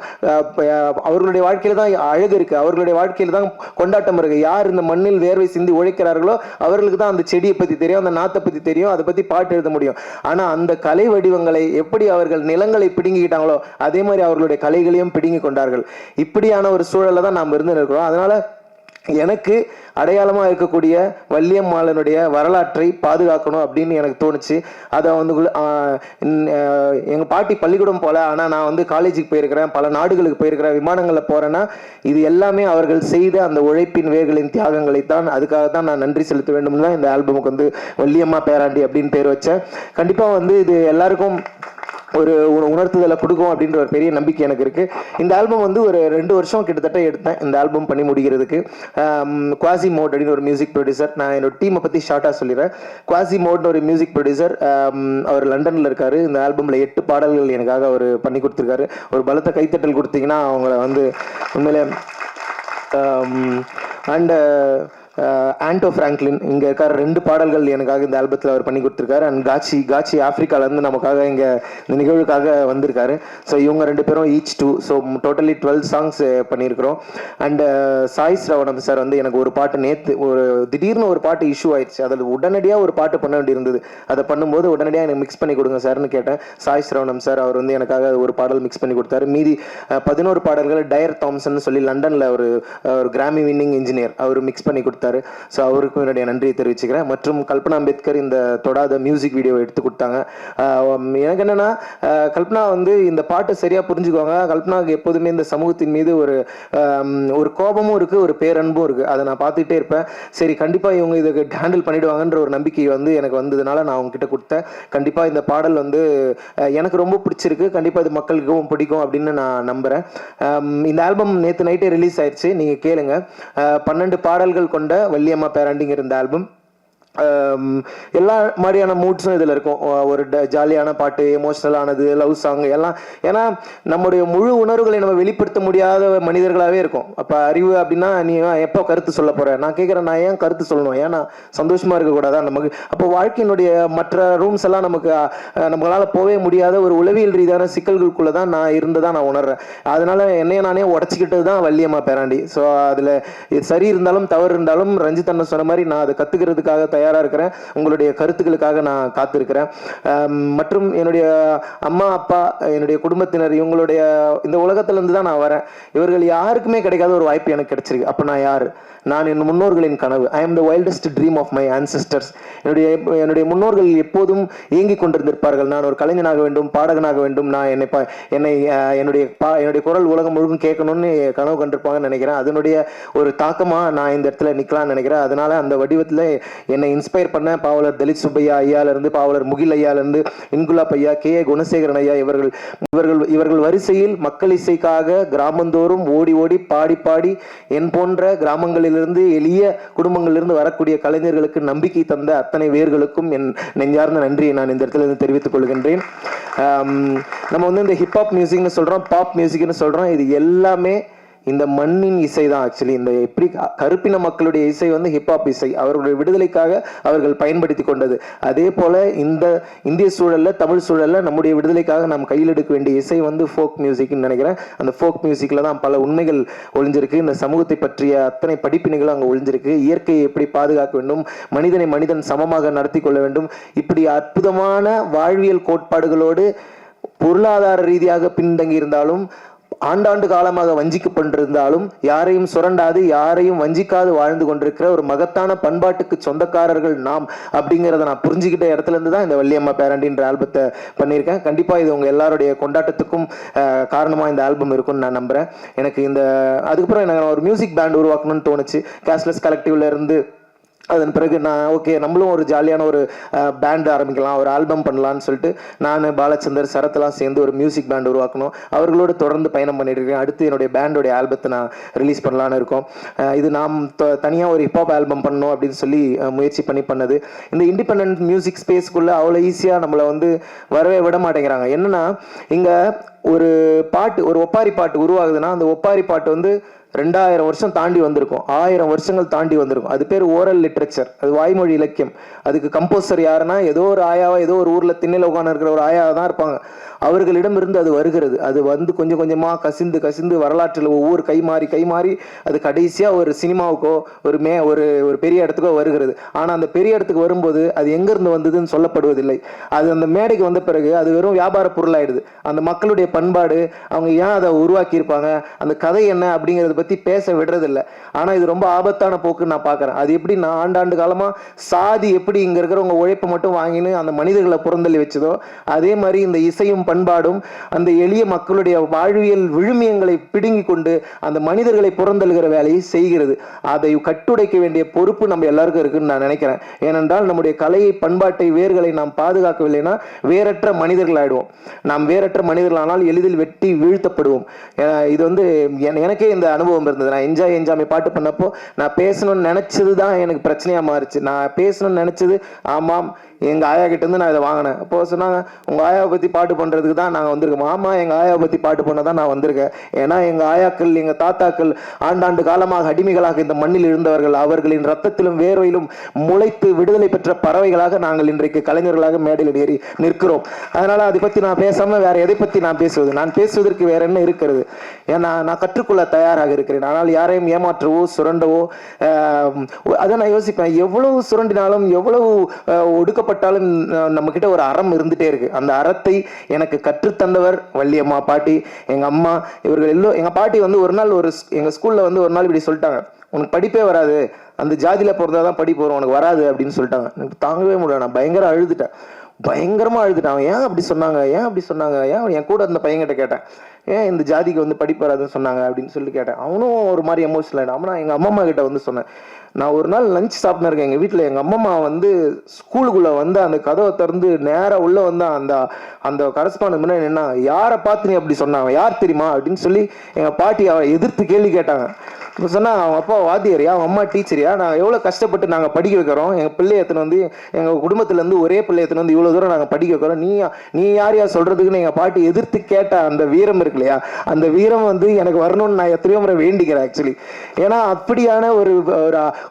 அழகு இருக்கு, அவர்களுடைய வாழ்க்கையில தான் கொண்டாட்டம் இருக்கு. யார் இந்த மண்ணில் வேர்வை சிந்தி உழைக்கிறார்களோ அவர்களுக்கு தான் அந்த செடியை பத்தி தெரியும், அந்த நாத்தை பத்தி தெரியும், அதை பத்தி பாட்டு எழுத முடியும். ஆனா அந்த கலை வடிவங்களை எப்படி அவர்கள் நிலங்களை பிடுங்கிக்கிட்டாங்களோ அதே மாதிரி அவர்களுடைய கலைகளையும் பிடுங்கி கொண்டார்கள். இப்படியான ஒரு சூழல்ல தான் நாம் இருந்து இருக்கிறோம். அதனால எனக்கு அடையாளமாக இருக்கக்கூடிய வள்ளியம்மாளனுடைய வரலாற்றை பாதுகாக்கணும் அப்படின்னு எனக்கு தோணுச்சு. அதை வந்து எங்கள் பாட்டி பள்ளிக்கூடம் போல, ஆனால் நான் வந்து காலேஜுக்கு போயிருக்கிறேன், பல நாடுகளுக்கு போயிருக்கிறேன், விமானங்களில் போகிறேன்னா இது எல்லாமே அவர்கள் செய்த அந்த உழைப்பின் வேர்களின் தியாகங்களை தான். அதுக்காக தான் நான் நன்றி செலுத்த வேண்டும் தான் இந்த ஆல்பமுக்கு வந்து வள்ளியம்மா பேராண்டி அப்படின்னு பேர் வச்சேன். கண்டிப்பாக வந்து இது எல்லாருக்கும் ஒரு உணர்த்துதலை கொடுக்கும் அப்படின்ற ஒரு பெரிய நம்பிக்கை எனக்கு இருக்குது. இந்த ஆல்பம் வந்து ஒரு 2 வருஷம் கிட்டத்தட்ட எடுத்தேன் இந்த ஆல்பம் பண்ணி முடிக்கிறதுக்கு. குவாசி மோட் அப்படின்னு ஒரு மியூசிக் ப்ரொடியூசர், நான் என்னோட டீமை பற்றி ஷார்ட்டாக சொல்லிடுறேன். குவாசி மோட்னு ஒரு மியூசிக் ப்ரொடியூசர், அவர் லண்டனில் இருக்கார். இந்த ஆல்பமில் 8 பாடல்கள் எனக்காக அவர் பண்ணி கொடுத்துருக்காரு. ஒரு பலத்த கைத்தட்டல் கொடுத்தீங்கன்னா அவங்கள வந்து உண்மையிலே அண்ட் ஆண்டோ ஃப்ராங்க்லின் இங்கே இருக்கார். 2 பாடல்கள் எனக்காக இந்த ஆல்பத்தில் அவர் பண்ணி கொடுத்துருக்காரு. அண்ட் காட்சி ஆஃப்ரிக்காவிலேருந்து நமக்காக இங்கே இந்த நிகழ்வுக்காக வந்திருக்காரு. ஸோ இவங்க 2 பேரும் ஈச் 2, ஸோ டோட்டலி 12 சாங்ஸ் பண்ணியிருக்கிறோம். அண்ட் சாய் ஸ்ரவணம் சார் வந்து எனக்கு ஒரு பாட்டு நேற்று திடீர்னு ஒரு பாட்டு இஷ்யூ ஆயிடுச்சு, அதில் உடனடியாக ஒரு பாட்டு பண்ண வேண்டியிருந்தது. அதை பண்ணும்போது உடனடியாக எனக்கு மிக்ஸ் பண்ணி கொடுங்க சார்னு கேட்டேன். சாய் ஸ்ரவணம் சார் அவர் வந்து எனக்காக ஒரு பாடல் மிக்ஸ் பண்ணி கொடுத்தாரு. மீதி 11 பாடல்கள் டயர் தாம்சன் சொல்லி லண்டனில் ஒரு கிராமி வின்னிங் இன்ஜினியர் அவர் மிக்ஸ் பண்ணி கொடுத்தாரு. ஸோ அவருக்கும் என்னுடைய நன்றியை தெரிவிச்சுக்கிறேன். மற்றும் கல்பனா அம்பேத்கர் இந்த தொடாத மியூசிக் வீடியோ எடுத்து கொடுத்தாங்க. எனக்கு என்னன்னா கல்பனா வந்து இந்த பாட்டு சரியா புரிஞ்சுக்குவாங்க. கல்பனாவுக்கு எப்போதுமே இந்த சமூகத்தின் மீது ஒரு கோபமும் இருக்கு, ஒரு பேரன்பும் இருக்கு. அதை நான் பார்த்துக்கிட்டே இருப்பேன். சரி கண்டிப்பா இவங்க இதை ஹேண்டில் பண்ணிடுவாங்கன்ற ஒரு நம்பிக்கை வந்து எனக்கு வந்ததுனால நான் அவங்க கிட்ட கொடுத்தேன். கண்டிப்பா இந்த பாடல் வந்து எனக்கு ரொம்ப பிடிச்சிருக்கு, கண்டிப்பா இது மக்களுக்கும் பிடிக்கும் அப்படின்னு நான் நம்புறேன். இந்த ஆல்பம் நேற்று நைட்டே ரிலீஸ் ஆயிடுச்சு, நீங்க கேளுங்க. 12 பாடல்கள் கொண்ட வள்ளியம்மா பேராண்டிங்கிற இந்த ஆல்பம் எல்லா மாதிரியான மூட்ஸும் இதில் இருக்கும். ஒரு ஜாலியான பாட்டு, எமோஷ்னலானது, லவ் சாங் எல்லாம். ஏன்னா நம்முடைய முழு உணர்வுகளை நம்ம வெளிப்படுத்த முடியாத மனிதர்களாகவே இருக்கும். அப்போ அறிவு அப்படின்னா நீ எப்போ கருத்து சொல்ல போகிற, நான் கேட்குறேன் நான் ஏன் கருத்து சொல்லணும், ஏன்னா சந்தோஷமாக இருக்கக்கூடாதா நமக்கு? அப்போ வாழ்க்கையினுடைய மற்ற ரூம்ஸ் எல்லாம் நம்மளால் போகவே முடியாத ஒரு உளவியல் ரீதியான சிக்கல்களுக்குள்ளே தான் நான் இருந்ததான் நான் உணர்றேன். அதனால என்னைய நானே உடச்சிக்கிட்டது தான் வள்ளியம்மா பேராண்டி. ஸோ அதில் சரி இருந்தாலும் தவறு இருந்தாலும் ரஞ்சித் அண்ணன் சொன்ன மாதிரி நான் அதை கற்றுக்கிறதுக்காக தயார் தயாராக இருக்கிறேன். உங்களுடைய கருத்துக்களுக்காக நான் காத்திருக்கிறேன். மற்றும் என்னுடைய அம்மா அப்பா, என்னுடைய குடும்பத்தினர், இவங்களுடைய இந்த உலகத்திலேருந்து தான் நான் வரேன். இவர்கள் யாருக்குமே கிடைக்காத ஒரு வாய்ப்பு எனக்கு கிடைச்சிருக்கு. அப்போ நான் யார்? நான் என் முன்னோர்களின் கனவு. I am the wildest dream of my ancestors. என்னுடைய முன்னோர்கள் எப்போதும் இயங்கிக் கொண்டிருந்திருப்பார்கள். நான் ஒரு கலைஞனாக வேண்டும், பாடகனாக வேண்டும், நான் என்னுடைய குரல் உலகம் முழுவதும் கேட்கணும்னு கனவு கண்டிருப்பாங்கன்னு நினைக்கிறேன். அதனுடைய ஒரு தாக்கமாக நான் இந்த இடத்துல நிற்கலாம்னு நினைக்கிறேன். அதனால அந்த வடிவத்தில் என்னை இன்ஸ்பயர் பண்ண பாவலர் தலித் சுப்பையா ஐயாவிலிருந்து, பாவலர் முகில் ஐயாவிலிருந்து, இன்குலாப் ஐயா, கே குணசேகரன் ஐயா, இவர்கள் வரிசையில் மக்கள் இசைக்காக கிராமந்தோறும் ஓடி ஓடி பாடி பாடி என் போன்ற கிராமங்களிலிருந்து, எளிய குடும்பங்களிலிருந்து வரக்கூடிய கலைஞர்களுக்கு நம்பிக்கை தந்த அத்தனை வேர்களுக்கும் என் நெஞ்சார்ந்த நன்றியை நான் இந்த இடத்துல இருந்து தெரிவித்துக் கொள்கின்றேன். நம்ம வந்து இந்த ஹிப்ஹாப் மியூசிக்னு சொல்றோம், பாப் மியூசிக்னு சொல்றோம். இது எல்லாமே இந்த மண்ணின் இசை தான். ஆக்சுவலி இந்த எப்படி கருப்பின மக்களுடைய இசை வந்து ஹிப்ஹாப் இசை, அவர்களுடைய விடுதலைக்காக அவர்கள் பயன்படுத்தி கொண்டது. அதே போல இந்த இந்திய சூழல்ல, தமிழ் சூழல்ல நம்முடைய விடுதலைக்காக நாம் கையில் எடுக்க வேண்டிய இசை வந்து ஃபோக் மியூசிக்னு நினைக்கிறேன். அந்த ஃபோக் மியூசிக்ல தான் பல உண்மைகள் ஒளிஞ்சிருக்கு. இந்த சமூகத்தை பற்றிய அத்தனை படிப்பினைகளும் அங்கே ஒளிஞ்சிருக்கு. இயற்கையை எப்படி பாதுகாக்க வேண்டும், மனிதனை மனிதன் சமமாக நடத்தி கொள்ள வேண்டும், இப்படி அற்புதமான வாழ்வியல் கோட்பாடுகளோடு பொருளாதார ரீதியாக பின்தங்கி இருந்தாலும், ஆண்டாண்டு காலமாக வஞ்சிக்கப்பட்டிருந்தாலும், யாரையும் சுரண்டாது, யாரையும் வஞ்சிக்காது வாழ்ந்து கொண்டிருக்கிற ஒரு மகத்தான பண்பாட்டுக்கு சொந்தக்காரர்கள் நாம் அப்படிங்கிறத நான் புரிஞ்சுக்கிட்ட இடத்துல இருந்து தான் இந்த வள்ளியம்மா பேரண்டின்ற ஆல்பத்தை பண்ணியிருக்கேன். கண்டிப்பாக இது உங்கள் எல்லாருடைய கொண்டாட்டத்துக்கும் காரணமாக இந்த ஆல்பம் இருக்கும்னு நான் நம்புகிறேன். எனக்கு அதுக்கப்புறம் எனக்கு ஒரு மியூசிக் பேண்ட் உருவாக்கணும்னு தோணுச்சு. கேஷ்லெஸ் கலெக்டிவ்ல இருந்து அதன் பிறகு நான் ஓகே நம்மளும் ஒரு ஜாலியான ஒரு பேண்ட் ஆரம்பிக்கலாம், ஒரு ஆல்பம் பண்ணலான்னு சொல்லிட்டு நான் பாலச்சந்தர் சரத்லாம் சேர்ந்து ஒரு மியூசிக் பேண்ட் உருவாக்கணும். அவர்களோடு தொடர்ந்து பயணம் பண்ணிட்டு இருக்கேன். அடுத்து என்னுடைய பேண்டோடைய ஆல்பத்தை நான் ரிலீஸ் பண்ணலான்னு இருக்கோம். இது நாம் தனியாக ஒரு ஹிப்ஹாப் ஆல்பம் பண்ணணும் அப்படின்னு சொல்லி முயற்சி பண்ணது. இந்த இண்டிபெண்டன்ட் மியூசிக் ஸ்பேஸ்க்குள்ளே அவ்வளோ ஈஸியாக நம்மளை வந்து வரவே விட மாட்டேங்கிறாங்க. என்னன்னா இங்கே ஒரு பாட்டு, ஒரு ஒப்பாரி பாட்டு உருவாகுதுன்னா அந்த ஒப்பாரி பாட்டு வந்து 2000 வருஷம் தாண்டி வந்திருக்கும், 1000 வருஷங்கள் தாண்டி வந்திருக்கும். அது பேர் ஓரல் லிட்ரேச்சர், அது வாய்மொழி இலக்கியம். அதுக்கு கம்போசர் யாருன்னா ஏதோ ஒரு ஆயாவா, ஏதோ ஒரு ஊரில் திண்ணையில் உட்காந்து இருக்கிற ஒரு ஆயாவா தான் இருப்பாங்க. அவர்களிடமிருந்து அது வருகிறது. அது வந்து கொஞ்சம் கொஞ்சமாக கசிந்து வரலாற்றில் ஒவ்வொரு கை மாறி அது கடைசியாக ஒரு சினிமாவுக்கோ ஒரு பெரிய இடத்துக்கோ வருகிறது. ஆனால் அந்த பெரிய இடத்துக்கு வரும்போது அது எங்கேருந்து வந்ததுன்னு சொல்லப்படுவதில்லை. அது அந்த மேடைக்கு வந்த பிறகு அது வெறும் வியாபார பொருளாயிடுது. அந்த மக்களுடைய பண்பாடு, அவங்க ஏன் அதை உருவாக்கியிருப்பாங்க, அந்த கதை என்ன அப்படிங்கிறத பற்றி பேச விடுறதில்லை. ஆனால் இது ரொம்ப ஆபத்தான போக்குன்னு நான் பார்க்குறேன். அது எப்படி நான் ஆண்டாண்டு காலமாக சாதி எப்படி இங்கே இருக்கிறவங்க உழைப்பை மட்டும் வாங்கின்னு அந்த மனிதர்களை புறந்தள்ளி வச்சதோ, அதே மாதிரி இந்த இசையும் பண்பாடும் அந்த எளிய மக்களுடைய வாழ்வியல் விழுமியங்களை பிடுங்கி கொண்டு அந்த மனிதர்களை புறந்தள்ளுகிற வேலையை செய்கிறது. அதை கட்டுடைக்க வேண்டிய பொறுப்பு நம்ம எல்லாருக்கும் இருக்குன்னு நான் நினைக்கிறேன். ஏனென்றால் நம்முடைய கலையை, பண்பாட்டை, வேர்களை நாம் பாதுகாக்கவில்லைன்னா வேறற்ற மனிதர்கள் ஆயிடுவோம். நாம் வேறற்ற மனிதர்களானால் எளிதில் வெட்டி வீழ்த்தப்படுவோம். இது வந்து எனக்கே இந்த அனுபவம் இருந்தது. நான் என்ஜாய் பாட்டு பண்ணப்போ நான் பேசணும்னு நினைச்சது தான் எனக்கு பிரச்சனையா மாறிச்சு. நான் பேசணும்னு நினைச்சது, ஆமாம் எங்கள் ஆயா கிட்ட இருந்து நான் இதை வாங்கினேன். அப்போ சொன்னாங்க, உங்கள் ஆயாவை பற்றி பாட்டு பண்ணுறதுக்கு தான் நாங்கள் வந்திருக்கோம். ஆமாம், எங்கள் ஆயாவை பற்றி பாட்டு பண்ண தான் நான் வந்திருக்கேன். ஏன்னா எங்கள் ஆயாக்கள், எங்கள் தாத்தாக்கள் ஆண்டாண்டு காலமாக அடிமைகளாக இந்த மண்ணில் இருந்தவர்கள். அவர்களின் ரத்தத்திலும் வேர்வையிலும் முளைத்து விடுதலை பெற்ற பறவைகளாக நாங்கள் இன்றைக்கு கலைஞர்களாக மேடையில் ஏறி நிற்கிறோம். அதனால் அதை பற்றி நான் பேசாமல் வேற எதை பற்றி நான் பேசுவது? நான் பேசுவதற்கு வேற என்ன இருக்கிறது? ஏன்னா நான் கற்றுக்கொள்ள தயாராக இருக்கிறேன். ஆனால் யாரையும் ஏமாற்றவோ சுரண்டவோ அதை நான் யோசிப்பேன். எவ்வளவு சுரண்டினாலும், எவ்வளவு ஒடுக்க பட்டாலும் நம்ம கிட்ட ஒரு அறம் இருந்துட்டே இருக்கு. அந்த அறத்தை எனக்கு கற்றுத்தந்தவர் வள்ளியம்மா, பாட்டி, எங்க அம்மா. இவர்கள் எல்லாம், எங்க பாட்டி வந்து ஒரு நாள் எங்க ஸ்கூல்ல வந்து ஒரு நாள் இப்படி சொல்லிட்டாங்க, உனக்கு படிப்பே வராது, அந்த ஜாதியில பிறந்தாதான் படிப்பு வரும், உனக்கு வராது அப்படின்னு சொல்லிட்டாங்க. எனக்கு தாங்கவே முடியல. நான் பயங்கரமா அழுதுட்டேன். ஏன் அப்படி சொன்னாங்க, ஏன் என் கூட அந்த பையன்கிட்ட கேட்டேன், ஏன் இந்த ஜாதிக்கு வந்து படிப்பு வராதுன்னு சொன்னாங்க அப்படின்னு சொல்லி கேட்டேன். அவனும் ஒரு மாதிரி எமோஷனல் ஆகிடும். ஆனால் எங்கள் அம்மா கிட்ட வந்து சொன்னேன், நான் ஒரு நாள் லஞ்ச் சாப்பிட்டு இருக்கேன் எங்கள் வீட்டில். எங்கள் அம்மா வந்து ஸ்கூலுக்குள்ளே வந்து அந்த கதவை திறந்து நேராக உள்ளே வந்து அந்த கரஸ்பாண்ட் முன்னாடி நின்னா, யாரை பார்த்து நீ அப்படி சொன்னாங்க, யார் தெரியுமா அப்படின்னு சொல்லி எங்கள் பாட்டி அவரை எதிர்த்து கேள்வி கேட்டாங்க. இப்போ சொன்னால், அவங்க அப்பா வாத்தியாரியா, அவங்க அம்மா டீச்சரியா, நாங்கள் எவ்வளோ கஷ்டப்பட்டு நாங்கள் படிக்க வைக்கிறோம், எங்கள் பிள்ளைய எத்தனை வந்து எங்கள் குடும்பத்துலேருந்து ஒரே பிள்ளை எத்தனை வந்து இவ்வளோ தூரம் நாங்கள் படிக்க வைக்கிறோம், நீ யார் சொல்கிறதுக்குன்னு எங்கள் பாட்டி எதிர்த்து கேட்ட அந்த வீரம் இருக்கு இல்லையா, அந்த வீரம் வந்து எனக்கு வரணும்னு நான் எத்தனையோ முறை வேண்டிக்கிறேன் ஆக்சுவலி. ஏன்னா அப்படியான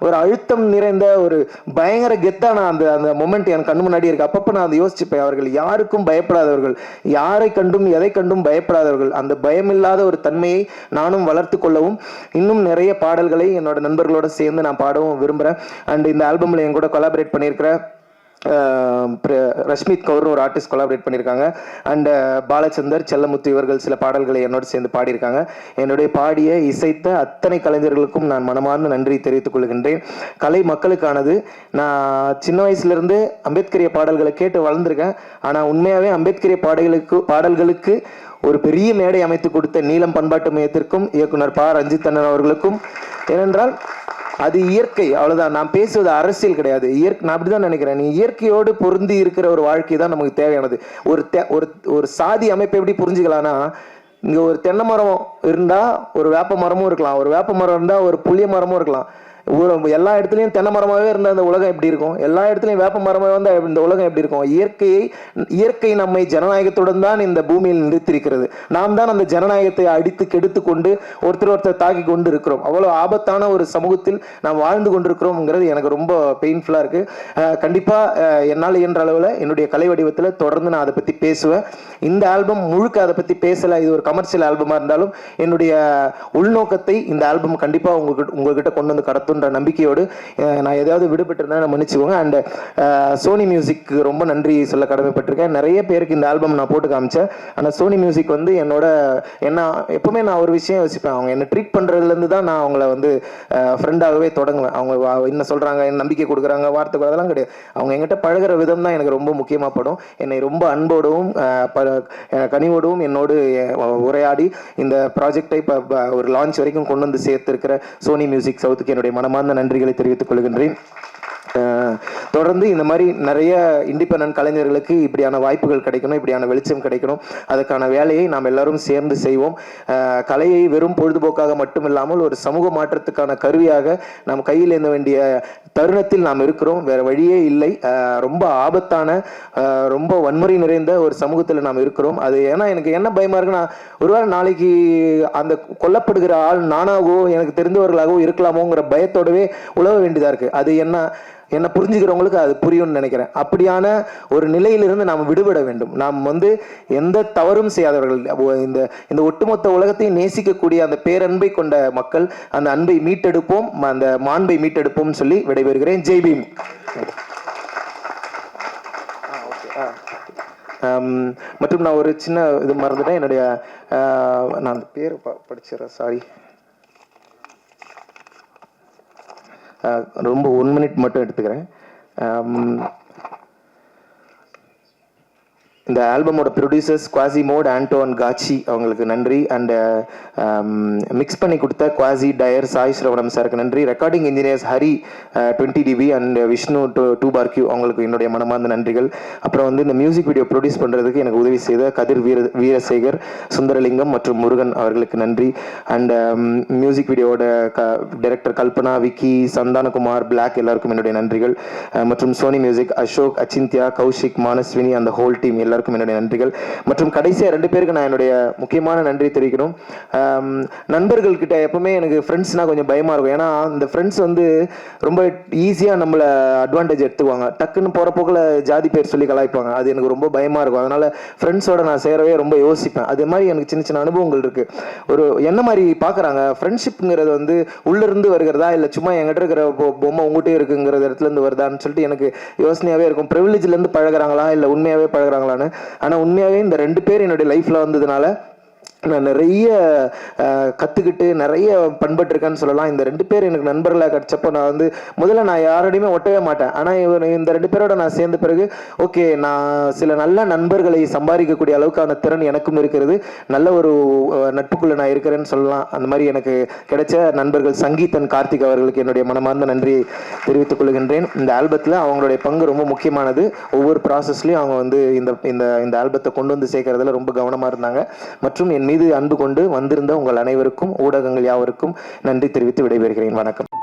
ஒரு அழுத்தம் நிறைந்த ஒரு பயங்கர கெத்தான அந்த மொமெண்ட் எனக்கு கண்ணு முன்னாடி இருக்கு. அப்பப்போ நான் அதை யோசிச்சுப்பேன். அவர்கள் யாருக்கும் பயப்படாதவர்கள், யாரை கண்டும் எதை கண்டும் பயப்படாதவர்கள். அந்த பயமில்லாத ஒரு தன்மையை நானும் வளர்த்து கொள்ளவும், இன்னும் நிறைய பாடல்களை என்னோட நண்பர்களோட சேர்ந்து நான் பாடவும் விரும்புகிறேன். அண்ட் இந்த ஆல்பமில் என் கூட கொலாபரேட் பண்ணியிருக்கிற ரஷ்மித் கவுர் ஒரு ஆர்டிஸ்ட் கொலாபரேட் பண்ணியிருக்காங்க. அண்ட் பாலச்சந்தர், செல்லமுத்து இவர்கள் சில பாடல்களை என்னோட சேர்ந்து பாடியிருக்காங்க. என்னுடைய பாடிய இசைத்த அத்தனை கலைஞர்களுக்கும் நான் மனமார்ந்த நன்றி தெரிவித்துக் கொள்கின்றேன். கலை மக்களுக்கானது. நான் சின்ன வயசுலேருந்து அம்பேத்கரிய பாடல்களை கேட்டு வளர்ந்துருக்கேன். ஆனால் உண்மையாகவே அம்பேத்கரிய பாடல்களுக்கு ஒரு பெரிய மேடை அமைத்து கொடுத்த நீலம் பண்பாட்டு மையத்திற்கும் இயக்குனர் ப. ரஞ்சித் அண்ணன் அவர்களுக்கும், ஏனென்றால் அது இயற்கை, அவ்வளவுதான். நான் பேசுவது அரசியல் கிடையாது. நான் அப்படிதான் நினைக்கிறேன். நீ இயற்கையோடு பொருந்தி இருக்கிற ஒரு வாழ்க்கை தான் நமக்கு தேவையானது. ஒரு சாதி அமைப்பை எப்படி புரிஞ்சுக்கலாம்னா, இங்க ஒரு தென்னை மரம் இருந்தா ஒரு வேப்ப மரமும் இருக்கலாம், ஒரு வேப்ப மரம் இருந்தா ஒரு புளிய மரமும் இருக்கலாம். எல்லா இடத்துலையும் தென்னை மரமாகவே இருந்தால் அந்த உலகம் எப்படி இருக்கும்? எல்லா இடத்துலையும் வேப்ப மரமாகவே இருந்தால் இந்த உலகம் எப்படி இருக்கும்? இயற்கை நம்மை ஜனநாயகத்துடன் தான் இந்த பூமியில் நிறுத்திருக்கிறது. நாம் தான் அந்த ஜனநாயகத்தை அடித்து கெடுத்து கொண்டு ஒருத்தர் தாக்கி கொண்டு இருக்கிறோம். அவ்வளோ ஆபத்தான ஒரு சமூகத்தில் நாம் வாழ்ந்து கொண்டிருக்கிறோம்ங்கிறது எனக்கு ரொம்ப பெயின்ஃபுல்லாக இருக்குது. கண்டிப்பாக என்னால் இயன்ற அளவில் என்னுடைய கலை வடிவத்தில் தொடர்ந்து நான் அதை பற்றி பேசுவேன். இந்த ஆல்பம் முழுக்க அதை பற்றி பேசலை. இது ஒரு கமர்ஷியல் ஆல்பமாக இருந்தாலும் என்னுடைய உள்நோக்கத்தை இந்த ஆல்பம் கண்டிப்பாக உங்ககிட்ட கொண்டு வந்து கடத்தும் நம்பிக்கையோடு நான் ஏதாவது விடுபட்டிருந்தேன் மன்னிச்சுக்கோங்க. அண்ட் சோனி மியூசிக் ரொம்ப நன்றி சொல்ல கடமைப்பட்டிருக்கேன். நிறைய பேருக்கு இந்த ஆல்பம் நான் போட்டு காமிச்சேன். ஆனால் சோனி மியூசிக் வந்து என்ன எப்பவுமே நான் ஒரு விஷயம் யோசிப்பேன், அவங்க என்ன ட்ரீட் பண்றதுலேருந்து தான் நான் அவங்கள வந்து ஃப்ரெண்டாகவே தொடங்குவேன். அவங்க என்ன சொல்றாங்க, என்ன நம்பிக்கை கொடுக்குறாங்க, வார்த்தை அதெல்லாம் கிடையாது. அவங்க என்கிட்ட பழகிற விதம் தான் எனக்கு ரொம்ப முக்கியமாக படும். என்னை ரொம்ப அன்போடவும் கனிவோடவும் என்னோடு உரையாடி இந்த ப்ராஜெக்டை ஒரு லான்ச் வரைக்கும் கொண்டு வந்து சேர்த்திருக்கிற சோனி மியூசிக் சவுத்துக்கு என்னுடைய மனமார்ந்த நன்றிகளை தெரிவித்துக் கொள்கின்றேன். தொடர்ந்து இந்த மாதிரி நிறைய இண்டிபெண்டன்ட் கலைஞர்களுக்கு இப்படியான வாய்ப்புகள் கிடைக்கணும், இப்படியான வெளிச்சம் கிடைக்கணும். அதுக்கான வேலையை நாம் எல்லாரும் சேர்ந்து செய்வோம். கலையை வெறும் பொழுதுபோக்காக மட்டும் இல்லாமல் ஒரு சமூக மாற்றத்துக்கான கருவியாக நாம் கையில் ஏந்த வேண்டிய தருணத்தில் நாம் இருக்கிறோம். வேற வழியே இல்லை. ரொம்ப ஆபத்தான, ரொம்ப வன்முறை நிறைந்த ஒரு சமூகத்தில் நாம் இருக்கிறோம். அது ஏன்னா எனக்கு என்ன பயமா இருக்குன்னா, ஒருவேளை நாளைக்கு அந்த கொல்லப்படுகிற ஆள் நானாகவோ எனக்கு தெரிந்தவர்களாகவோ இருக்கலாமோங்கிற பயத்தோடவே உழவ வேண்டியதா இருக்கு. அது என்ன புரிஞ்சுக்கிறவங்களுக்கு அது புரியும்னு நினைக்கிறேன். அப்படியான ஒரு நிலையிலிருந்து நாம் விடுபட வேண்டும். நாம் வந்து எந்த தவறும் செய்யாதவர்கள், இந்த ஒட்டுமொத்த உலகத்தையும் நேசிக்கக்கூடிய அந்த பேரன்பை கொண்ட மக்கள். அந்த அன்பை மீட்டெடுப்போம், அந்த மாண்பை மீட்டெடுப்போம் சொல்லி விடைபெறுகிறேன். ஜெய் பீம். மற்றும் நான் ஒரு சின்ன இது மறந்துட்டேன். என்னுடைய நான் பேர் படிச்சிடறேன், சாரி. ரொம்ப 1 மினிட் மட்டும் எடுத்துக்கிறேன். இந்த ஆல்பமோட ப்ரொடியூசர்ஸ் குவாசிமோட், ஆண்டோ அண்ட் காட்சி, அவங்களுக்கு நன்றி. அண்ட் மிக்ஸ் பண்ணி கொடுத்த குவாசி, டயர், சாய் ஸ்ரவணம் சாருக்கு நன்றி. Recording engineers Hari 20 dB and Vishnu 2 bar Q, அவங்களுக்கு என்னுடைய மனமார்ந்த நன்றிகள். அப்புறம் வந்து இந்த மியூசிக் வீடியோ ப்ரொடியூஸ் பண்ணுறதுக்கு எனக்கு உதவி செய்த கதிர் வீரசேகர், சுந்தரலிங்கம் மற்றும் முருகன் அவர்களுக்கு நன்றி. அண்ட் மியூசிக் வீடியோட டைரக்டர் கல்பனா, விக்கி, சந்தானகுமார், பிளாக் எல்லாருக்கும் என்னுடைய நன்றிகள். மற்றும் சோனி மியூசிக் அசோக், அச்சிந்தியா, கௌஷிக், மானஸ்வினி, அந்த ஹோல் டீம் எல்லாருக்கும் என்னுடைய நன்றிகள். மற்றும் கடைசியா 2 பேருக்கு நான் என்னுடைய முக்கியமான நன்றி தெரிவிக்கணும். நண்பர்கள் கிட்ட எப்பவுமே எனக்கு ஃப்ரெண்ட்ஸ்னா கொஞ்சம் பயமா இருக்கும். ஏன்னா இந்த ஃப்ரெண்ட்ஸ் வந்து ரொம்ப ஈஸியா நம்மள அட்வான்டேஜ் எடுத்துக்குவாங்க. டக்குன்னு போற போக்குல ஜாதி பேர் சொல்லி கலாய்ப்பாங்க. அது எனக்கு ரொம்ப பயமா இருக்கும். அதனால ஃப்ரெண்ட்ஸோட நான் சேரவே ரொம்ப யோசிப்பேன். அது மாதிரி எனக்கு சின்ன சின்ன அனுபவங்கள் இருக்கு. ஒரு என்ன மாதிரி பாக்குறாங்க, ஃப்ரெண்ட்ஷிப்ங்கிறது வந்து உள்ள இருந்து வருகிறதா இல்ல சும்மா என்கிட்ட இருக்கிற பொம்மை உங்ககிட்டே இருக்குங்கிற இடத்துல இருந்து வருதான்னு சொல்லிட்டு எனக்கு யோசனையாவே இருக்கும். ப்ரிவிலேஜ்ல இருந்து பழகுறாங்களா இல்ல உண்மையாவே பழகுறாங்களான்னு. ஆனா உண்மையாவே இந்த 2 பேர் என்னுடைய லைஃப்ல வந்ததுனால நான் நிறைய கற்றுக்கிட்டு நிறைய பண்பட்டிருக்கேன்னு சொல்லலாம். இந்த 2 பேர் எனக்கு நண்பர்களாக கிடச்சப்போ நான் வந்து முதல்ல நான் யாரோடையுமே ஒட்டவே மாட்டேன். ஆனால் இந்த 2 பேரோட நான் சேர்ந்த பிறகு ஓகே, நான் சில நல்ல நண்பர்களை சம்பாதிக்கக்கூடிய அளவுக்கான திறன் எனக்கும் இருக்கிறது. நல்ல ஒரு நட்புக்குள்ள நான் இருக்கிறேன்னு சொல்லலாம். அந்த மாதிரி எனக்கு கிடைச்ச நண்பர்கள் சங்கீதன், கார்த்திக் அவர்களுக்கு என்னுடைய மனமார்ந்த நன்றியை தெரிவித்துக் கொள்கின்றேன். இந்த ஆல்பத்தில் அவங்களுடைய பங்கு ரொம்ப முக்கியமானது. ஒவ்வொரு ப்ராசஸ்லையும் அவங்க வந்து இந்த ஆல்பத்தை கொண்டு வந்து சேர்க்கறதுல ரொம்ப கவனமாக இருந்தாங்க. மற்றும் என் மீது அன்பு கொண்டு வந்திருந்த உங்கள் அனைவருக்கும், ஊடகங்கள் யாவருக்கும் நன்றி தெரிவித்து விடைபெறுகிறேன். வணக்கம்.